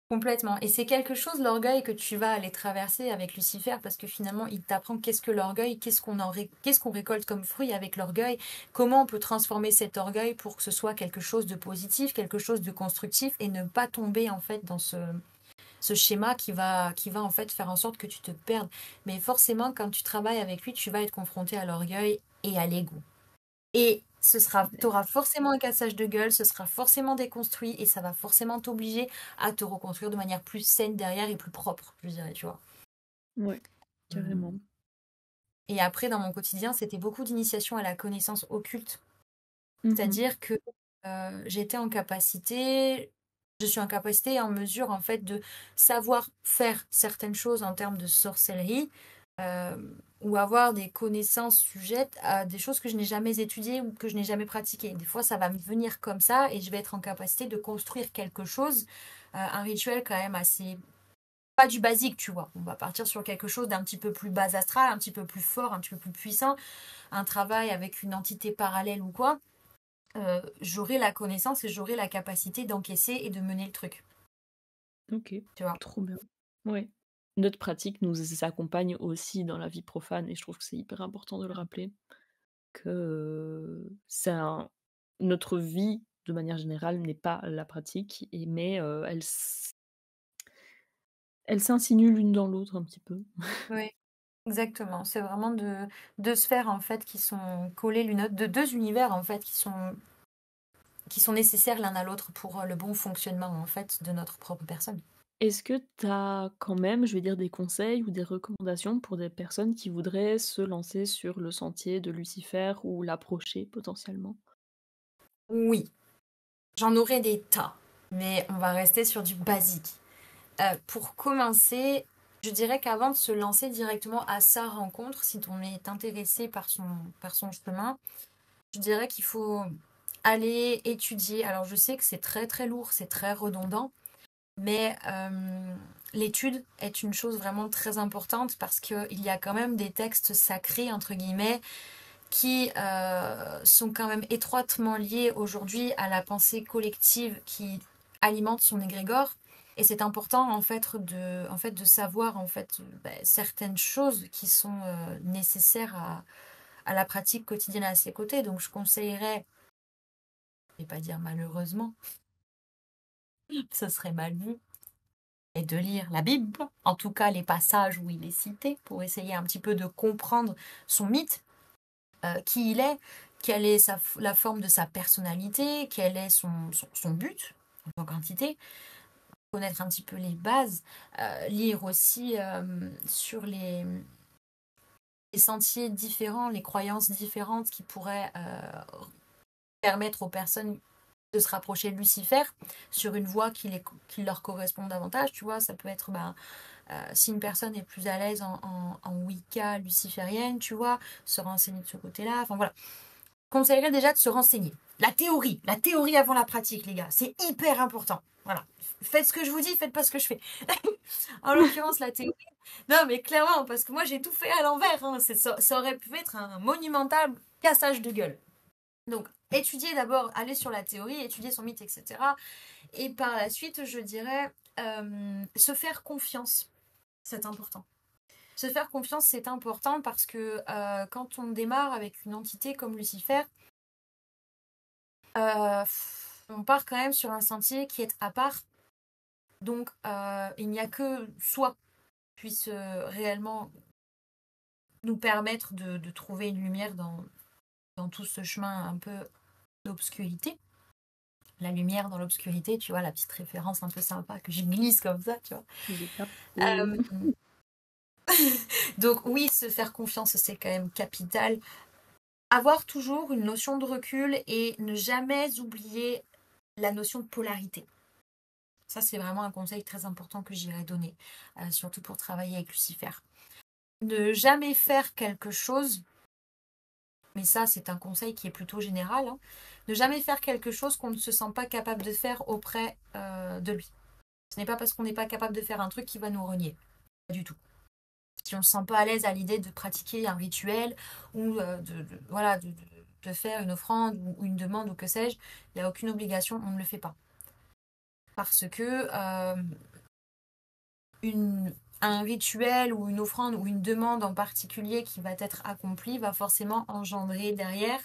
S2: Complètement. Et c'est quelque chose, l'orgueil, que tu vas aller traverser avec Lucifer, parce que finalement, il t'apprend qu'est-ce que l'orgueil, qu'est-ce qu'on récolte comme fruit avec l'orgueil, comment on peut transformer cet orgueil pour que ce soit quelque chose de positif, quelque chose de constructif, et ne pas tomber en fait dans ce schéma qui va en fait faire en sorte que tu te perdes. Mais forcément, quand tu travailles avec lui, tu vas être confronté à l'orgueil et à l'ego. Et t'auras forcément un cassage de gueule, ce sera forcément déconstruit et ça va forcément t'obliger à te reconstruire de manière plus saine derrière et plus propre, je dirais, tu vois.
S1: Ouais,
S2: Hum.
S1: carrément.
S2: Et après, dans mon quotidien, c'était beaucoup d'initiation à la connaissance occulte.
S1: Mmh.
S2: C'est-à-dire que j'étais en capacité, je suis en capacité et en mesure en fait de savoir faire certaines choses en termes de sorcellerie euh, ou avoir des connaissances sujettes à des choses que je n'ai jamais étudiées ou que je n'ai jamais pratiquées. Des fois, ça va me venir comme ça et je vais être en capacité de construire quelque chose, un rituel quand même assez... Pas du basique, tu vois. On va partir sur quelque chose d'un petit peu plus bas astral, un petit peu plus fort, un petit peu plus puissant, un travail avec une entité parallèle ou quoi, j'aurai la connaissance et j'aurai la capacité d'encaisser et de mener le truc.
S1: OK,
S2: Tu vois?
S1: trop bien. Ouais. Notre pratique nous accompagne aussi dans la vie profane et je trouve que c'est hyper important de le rappeler que, c'est un notre vie, de manière générale, n'est pas la pratique mais, elle s'insinue l'une dans l'autre un petit peu.
S2: Oui, exactement. C'est vraiment deux sphères en fait qui sont collées l'une à l'autre, de deux univers en fait qui sont nécessaires l'un à l'autre pour le bon fonctionnement en fait de notre propre personne.
S1: Est-ce que tu as quand même, je vais dire, des conseils ou des recommandations pour des personnes qui voudraient se lancer sur le sentier de Lucifer ou l'approcher potentiellement?
S2: Oui, j'en aurais des tas, mais on va rester sur du basique. Pour commencer, je dirais qu'avant de se lancer directement à sa rencontre, si on est intéressé par son chemin, je dirais qu'il faut aller étudier. Alors je sais que c'est très très lourd, c'est très redondant, mais l'étude est une chose vraiment très importante parce qu'il y a quand même des textes sacrés, entre guillemets, qui sont quand même étroitement liés aujourd'hui à la pensée collective qui alimente son égrégore. Et c'est important en fait de savoir en fait certaines choses qui sont nécessaires à la pratique quotidienne à ses côtés. Donc je conseillerais, je vais pas dire malheureusement, ce serait mal vu, et de lire la Bible, en tout cas les passages où il est cité, pour essayer un petit peu de comprendre son mythe, qui il est, quelle est la forme de sa personnalité, quel est son but en tant qu'entité, connaître un petit peu les bases, lire aussi sur les sentiers différents, les croyances différentes qui pourraient permettre aux personnes de se rapprocher de Lucifer sur une voie qui leur correspond davantage. Tu vois, ça peut être si une personne est plus à l'aise en Wicca luciférienne, tu vois, se renseigner de ce côté-là. Enfin voilà. Conseillerais déjà de se renseigner. La théorie avant la pratique, les gars, c'est hyper important. Voilà. Faites ce que je vous dis, faites pas ce que je fais. En l'occurrence, la théorie. Non, mais clairement, parce que moi j'ai tout fait à l'envers. Hein. Ça aurait pu être un monumental cassage de gueule. Donc, étudier d'abord, aller sur la théorie, étudier son mythe, etc. Et par la suite, je dirais se faire confiance, c'est important. Se faire confiance, c'est important parce que quand on démarre avec une entité comme Lucifer, euh, on part quand même sur un sentier qui est à part. Donc, il n'y a que soi qui puisse réellement nous permettre de trouver une lumière dans tout ce chemin un peu d'obscurité. La lumière dans l'obscurité, tu vois, la petite référence un peu sympa que je glisse comme ça, tu vois.
S1: J'ai capté.
S2: Euh, donc oui, se faire confiance, c'est quand même capital. Avoir toujours une notion de recul et ne jamais oublier la notion de polarité. Ça, c'est vraiment un conseil très important que j'irais donner, surtout pour travailler avec Lucifer. Ne jamais faire quelque chose, mais ça, c'est un conseil qui est plutôt général, hein, ne jamais faire quelque chose qu'on ne se sent pas capable de faire auprès de lui. Ce n'est pas parce qu'on n'est pas capable de faire un truc qui va nous renier. Pas du tout. Si on ne se sent pas à l'aise à l'idée de pratiquer un rituel ou voilà, de faire une offrande ou une demande ou que sais-je, il n'y a aucune obligation, on ne le fait pas. Parce que un rituel ou une offrande ou une demande en particulier qui va être accomplie va forcément engendrer derrière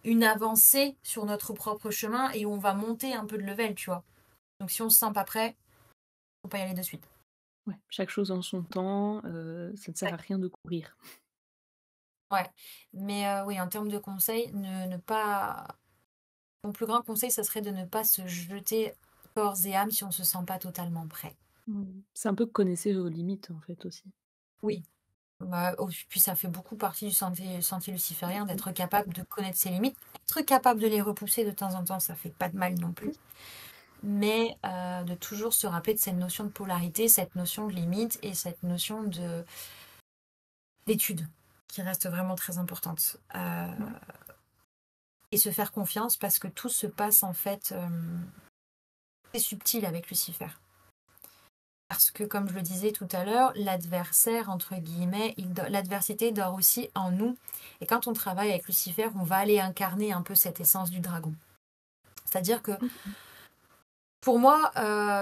S2: une avancée sur notre propre chemin et on va monter un peu de level, tu vois. Donc si on se sent pas prêt, faut pas y aller de suite.
S1: Ouais, chaque chose en son temps, ça ne sert
S2: Ouais.
S1: à rien de courir.
S2: Ouais. Mais oui, en termes de conseils, ne pas. Mon plus grand conseil, ça serait de ne pas se jeter corps et âme si on se sent pas totalement prêt.
S1: C'est un peu connaissez vos limites, en fait, aussi.
S2: Oui. Bah, puis ça fait beaucoup partie du sentier luciférien
S1: Mmh.
S2: d'être capable de connaître ses limites. Être capable de les repousser de temps en temps, ça fait pas de mal non plus. Mais de toujours se rappeler de cette notion de polarité, cette notion de limite et cette notion d'étude qui reste vraiment très importante.
S1: Ouais.
S2: Et se faire confiance parce que tout se passe en fait très subtil avec Lucifer. Parce que, comme je le disais tout à l'heure, l'adversaire, entre guillemets, l'adversité dort aussi en nous. Et quand on travaille avec Lucifer, on va aller incarner un peu cette essence du dragon. C'est-à-dire que,
S1: OK.
S2: pour moi,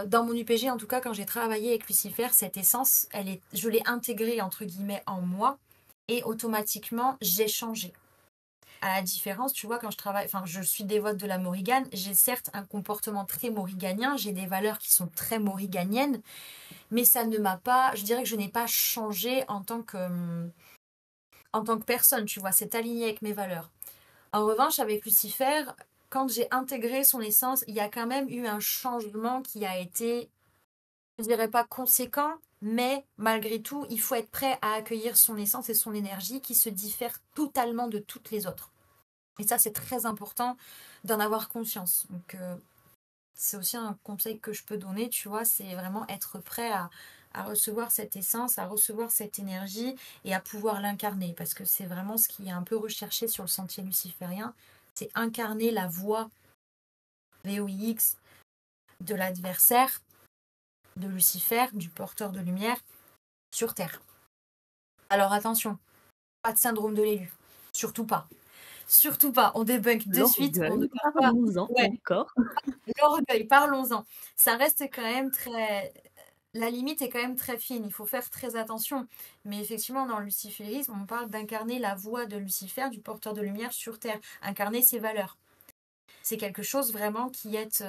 S2: dans mon UPG, en tout cas, quand j'ai travaillé avec Lucifer, cette essence, je l'ai intégrée, entre guillemets, en moi. Et automatiquement, j'ai changé. À la différence, tu vois, quand je travaille, enfin, je suis dévote de la Morrigane, j'ai certes un comportement très morriganien, j'ai des valeurs qui sont très morriganiennes, mais ça ne m'a pas, je dirais que je n'ai pas changé en tant que personne, tu vois, c'est aligné avec mes valeurs. En revanche, avec Lucifer, quand j'ai intégré son essence, il y a quand même eu un changement qui a été, je dirais pas conséquent, mais malgré tout, il faut être prêt à accueillir son essence et son énergie qui se diffèrent totalement de toutes les autres. Et ça, c'est très important d'en avoir conscience. Donc, c'est aussi un conseil que je peux donner, tu vois, c'est vraiment être prêt à recevoir cette essence, à recevoir cette énergie et à pouvoir l'incarner. Parce que c'est vraiment ce qui est un peu recherché sur le sentier luciférien, c'est incarner la voix VOIX de l'adversaire, de Lucifer, du porteur de lumière, sur Terre. Alors attention, pas de syndrome de l'élu. Surtout pas. Surtout pas. On débunk de suite. On ne
S1: L'orgueil,
S2: part pas.
S1: parlons-en
S2: Ouais,
S1: encore.
S2: l'orgueil, parlons-en. Ça reste quand même très. La limite est quand même très fine, il faut faire très attention. Mais effectivement, dans le luciférisme, on parle d'incarner la voix de Lucifer, du porteur de lumière sur Terre, incarner ses valeurs. C'est quelque chose vraiment qui est.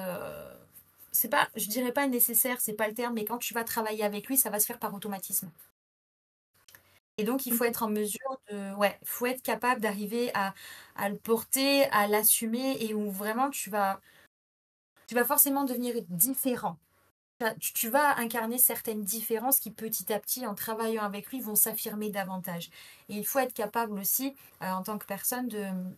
S2: C'est pas, je dirais pas nécessaire, c'est pas le terme, mais quand tu vas travailler avec lui, ça va se faire par automatisme. Et donc, il faut
S1: OK.
S2: être en mesure de. Ouais, il faut être capable d'arriver à le porter, à l'assumer, et où vraiment tu vas forcément devenir différent. Tu vas incarner certaines différences qui petit à petit, en travaillant avec lui, vont s'affirmer davantage. Et il faut être capable aussi, en tant que personne,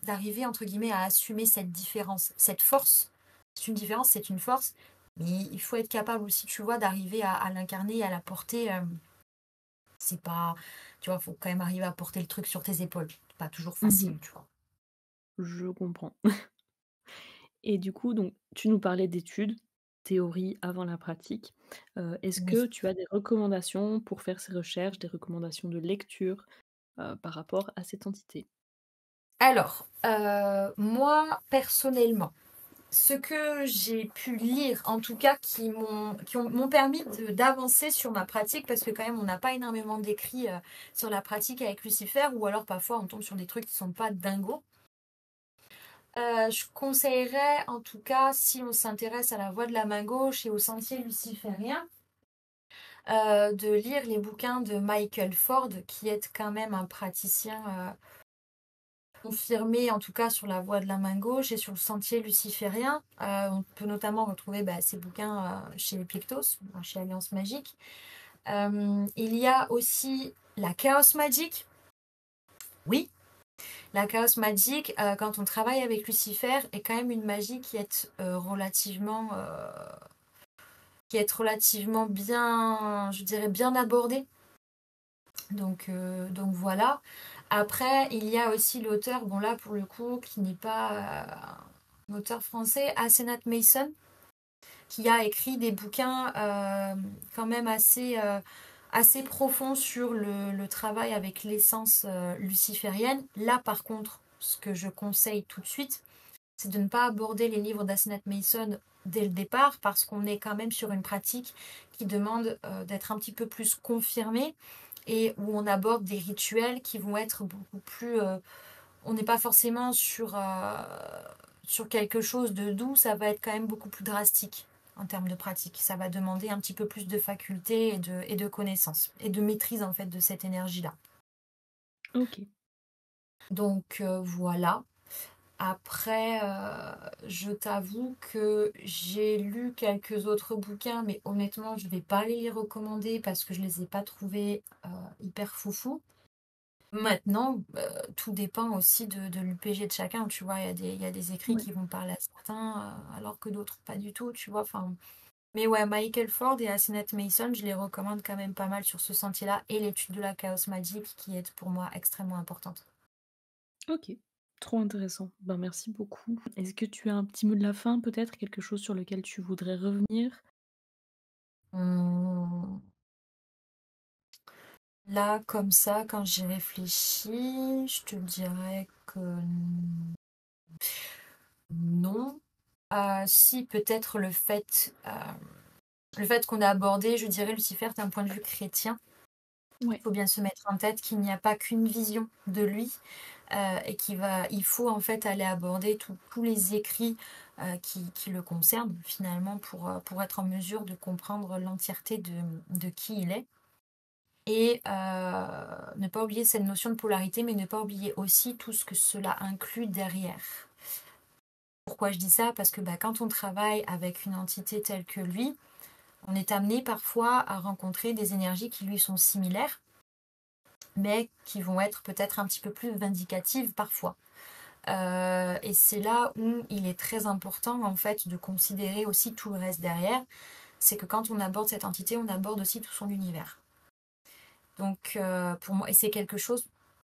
S2: d'arriver, entre guillemets, à assumer cette différence, cette force. C'est une différence, c'est une force, mais il faut être capable aussi, tu vois, d'arriver à l'incarner et à la porter. C'est pas, tu vois, faut quand même arriver à porter le truc sur tes épaules. C'est pas toujours
S1: Mmh.
S2: facile, tu vois.
S1: Je comprends. Et du coup, donc tu nous parlais d'études, théorie avant la pratique. Est-ce
S2: Oui.
S1: que tu as des recommandations pour faire ces recherches, des recommandations de lecture, par rapport à cette entité?
S2: Alors, moi, personnellement, ce que j'ai pu lire, en tout cas, m'ont permis d'avancer sur ma pratique, parce que quand même, on n'a pas énormément d'écrits sur la pratique avec Lucifer, ou alors parfois on tombe sur des trucs qui sont pas dingos. Je conseillerais, en tout cas, si on s'intéresse à la voie de la main gauche et au sentier luciférien, de lire les bouquins de Michael Ford, qui est quand même un praticien confirmé, en tout cas sur la voie de la main gauche et sur le sentier luciférien. On peut notamment retrouver ces bouquins chez les Pictos, chez Alliance Magique. Il y a aussi la Chaos Magic. Oui, la Chaos Magic, quand on travaille avec Lucifer, est quand même une magie qui est relativement bien, je dirais, bien abordée. Donc voilà. Après, il y a aussi l'auteur, bon là pour le coup, qui n'est pas un auteur français, Asenat Mason, qui a écrit des bouquins quand même assez profonds sur le travail avec l'essence luciférienne. Là par contre, ce que je conseille tout de suite, c'est de ne pas aborder les livres d'Asenat Mason dès le départ, parce qu'on est quand même sur une pratique qui demande d'être un petit peu plus confirmée, et où on aborde des rituels qui vont être beaucoup plus... on n'est pas forcément sur quelque chose de doux, ça va être quand même beaucoup plus drastique en termes de pratique. Ça va demander un petit peu plus de faculté et de connaissances, et de maîtrise en fait de cette énergie-là.
S1: Ok.
S2: Donc voilà. Après, je t'avoue que j'ai lu quelques autres bouquins, mais honnêtement, je ne vais pas les recommander parce que je ne les ai pas trouvés hyper foufou. Maintenant, tout dépend aussi de l'UPG de chacun, tu vois. Il y a des écrits
S1: Ouais.
S2: qui vont parler à certains, alors que d'autres pas du tout, tu vois. Enfin, mais ouais, Michael Ford et Asenath Mason, je les recommande quand même pas mal sur ce sentier-là, et l'étude de la Chaos Magic qui est pour moi extrêmement importante.
S1: Ok. Trop intéressant. Ben, merci beaucoup. Est-ce que tu as un petit mot de la fin, peut-être? Quelque chose sur lequel tu voudrais revenir?
S2: Hum, Là, comme ça, quand j'y réfléchis, je te dirais que non. Si, peut-être le fait qu'on a abordé, je dirais, Lucifer d'un point de vue chrétien. Il
S1: Ouais.
S2: faut bien se mettre en tête qu'il n'y a pas qu'une vision de lui, et il faut en fait aller aborder tous les écrits qui le concernent finalement pour être en mesure de comprendre l'entièreté de qui il est. Et ne pas oublier cette notion de polarité, mais ne pas oublier aussi tout ce que cela inclut derrière. Pourquoi je dis ça? Parce que quand on travaille avec une entité telle que lui, on est amené parfois à rencontrer des énergies qui lui sont similaires, mais qui vont être peut-être un petit peu plus vindicatives parfois. Et c'est là où il est très important en fait de considérer aussi tout le reste derrière. C'est que quand on aborde cette entité, on aborde aussi tout son univers. Donc pour moi, et c'est quelque chose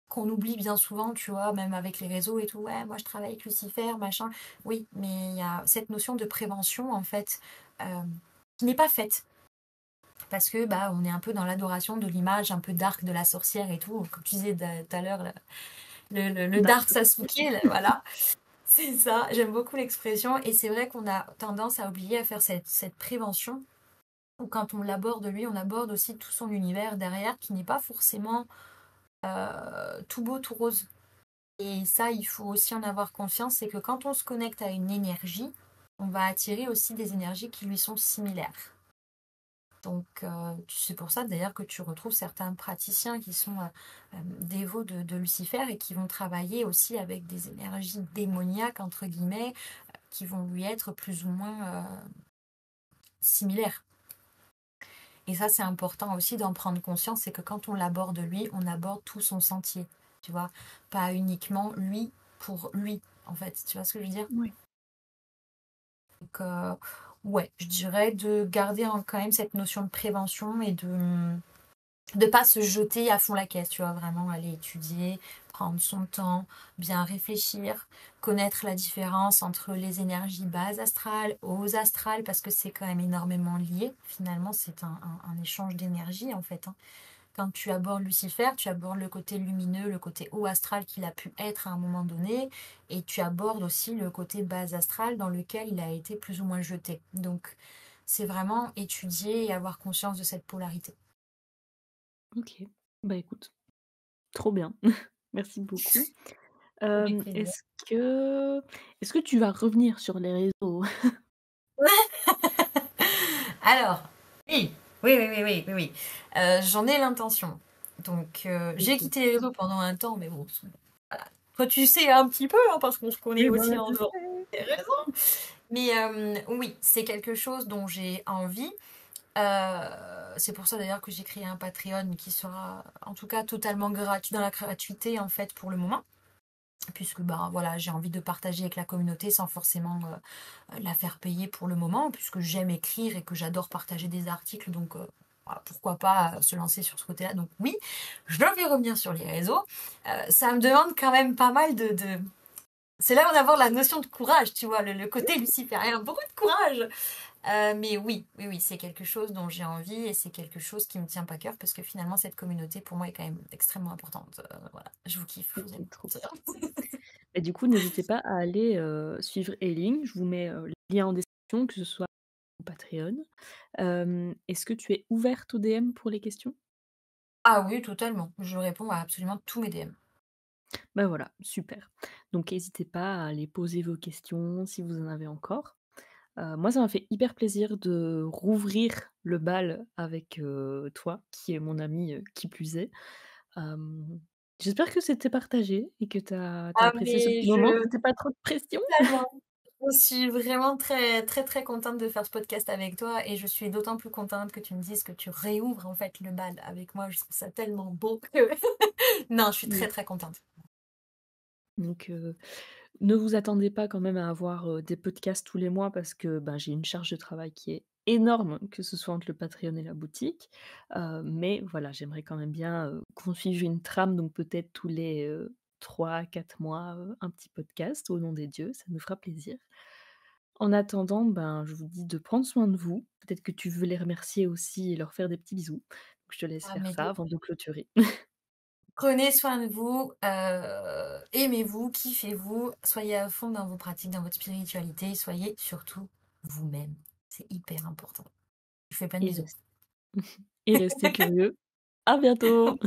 S2: qu'on oublie bien souvent, tu vois, même avec les réseaux et tout. Ouais, moi je travaille avec Lucifer, machin. Oui, mais il y a cette notion de prévention en fait qui n'est pas faite. Parce que on est un peu dans l'adoration de l'image un peu dark de la sorcière et tout. Comme tu disais tout à l'heure, le
S1: Dark
S2: dark Sasuke, là, voilà. C'est ça, j'aime beaucoup l'expression. Et c'est vrai qu'on a tendance à oublier à faire cette prévention. Ou quand on l'aborde, lui, on aborde aussi tout son univers derrière qui n'est pas forcément tout beau, tout rose. Et ça, il faut aussi en avoir conscience, c'est que quand on se connecte à une énergie, on va attirer aussi des énergies qui lui sont similaires. Donc, c'est pour ça d'ailleurs que tu retrouves certains praticiens qui sont dévots de Lucifer et qui vont travailler aussi avec des énergies démoniaques, entre guillemets, qui vont lui être plus ou moins similaires. Et ça, c'est important aussi d'en prendre conscience, c'est que quand on l'aborde lui, on aborde tout son sentier, tu vois, pas uniquement lui pour lui, en fait, tu vois ce que je veux dire?
S1: Ouais.
S2: Donc, ouais, je dirais de garder quand même cette notion de prévention et de pas se jeter à fond la caisse, tu vois, vraiment aller étudier, prendre son temps, bien réfléchir, connaître la différence entre les énergies bases astrales, hautes astrales, parce que c'est quand même énormément lié. Finalement, c'est un échange d'énergie, en fait, hein. quand tu abordes Lucifer, tu abordes le côté lumineux, le côté haut astral qu'il a pu être à un moment donné, et tu abordes aussi le côté bas astral dans lequel il a été plus ou moins jeté. Donc, c'est vraiment étudier et avoir conscience de cette polarité.
S1: OK. Bah, écoute, trop bien. Merci beaucoup.
S2: Avec plaisir.
S1: Est-ce que tu vas revenir sur les réseaux?
S2: Alors, oui, oui, oui, oui, oui, oui, oui. J'en ai l'intention. Donc, j'ai
S1: OK.
S2: quitté les réseaux pendant un temps, mais bon, voilà. Toi, tu sais un petit peu, hein, parce qu'on se connaît
S1: Oui, bah,
S2: aussi en
S1: je
S2: dehors
S1: sais.
S2: des réseaux. Mais oui, c'est quelque chose dont j'ai envie. C'est pour ça d'ailleurs que j'ai créé un Patreon qui sera en tout cas totalement gratuit, dans la gratuité en fait pour le moment. Puisque bah, voilà, j'ai envie de partager avec la communauté sans forcément la faire payer pour le moment, puisque j'aime écrire et que j'adore partager des articles, donc voilà, pourquoi pas se lancer sur ce côté-là. Donc oui, je vais revenir sur les réseaux. Ça me demande quand même pas mal de... C'est là où on aborde la notion de courage, tu vois, le côté luciférien, beaucoup de courage. Mais oui, oui, oui, c'est quelque chose dont j'ai envie et c'est quelque chose qui me tient pas cœur parce que finalement cette communauté pour moi est quand même extrêmement importante. Voilà, je vous kiffe, je vous aime.
S1: OK, trop bien. Et du coup, n'hésitez pas à aller, suivre Eileen. Je vous mets, le lien en description, que ce soit au Patreon. Est-ce que tu es ouverte aux DM pour les questions?
S2: Ah oui, totalement. Je réponds à absolument tous mes DM.
S1: Bah, voilà, super. Donc n'hésitez pas à aller poser vos questions si vous en avez encore. Moi, ça m'a fait hyper plaisir de rouvrir le bal avec, toi, qui est mon ami, qui plus est. Hem, J'espère que c'était partagé et que tu as
S2: Ah
S1: apprécié ce
S2: mais
S1: petit moment.
S2: je
S1: C'était pas trop de pression?
S2: totalement. Je suis vraiment très, très, très contente de faire ce podcast avec toi et je suis d'autant plus contente que tu me dises que tu réouvres en fait le bal avec moi. Je trouve ça tellement beau que non, je suis très,
S1: Oui.
S2: très contente.
S1: Donc ne vous attendez pas quand même à avoir, des podcasts tous les mois parce que, ben, j'ai une charge de travail qui est énorme, que ce soit entre le Patreon et la boutique. Mais voilà, j'aimerais quand même bien, qu'on suive une trame, donc peut-être tous les, 3-4 mois, un petit podcast au nom des dieux, ça nous fera plaisir. En attendant, ben, je vous dis de prendre soin de vous. Peut-être que tu veux les remercier aussi et leur faire des petits bisous. Donc je te laisse
S2: Ah
S1: faire
S2: mais
S1: ça avant de clôturer.
S2: prenez soin de vous, aimez-vous, kiffez-vous, soyez à fond dans vos pratiques, dans votre spiritualité, soyez surtout vous-même. C'est hyper important. Je vous fais plein de
S1: Et
S2: bisous.
S1: restez et restez curieux. À bientôt!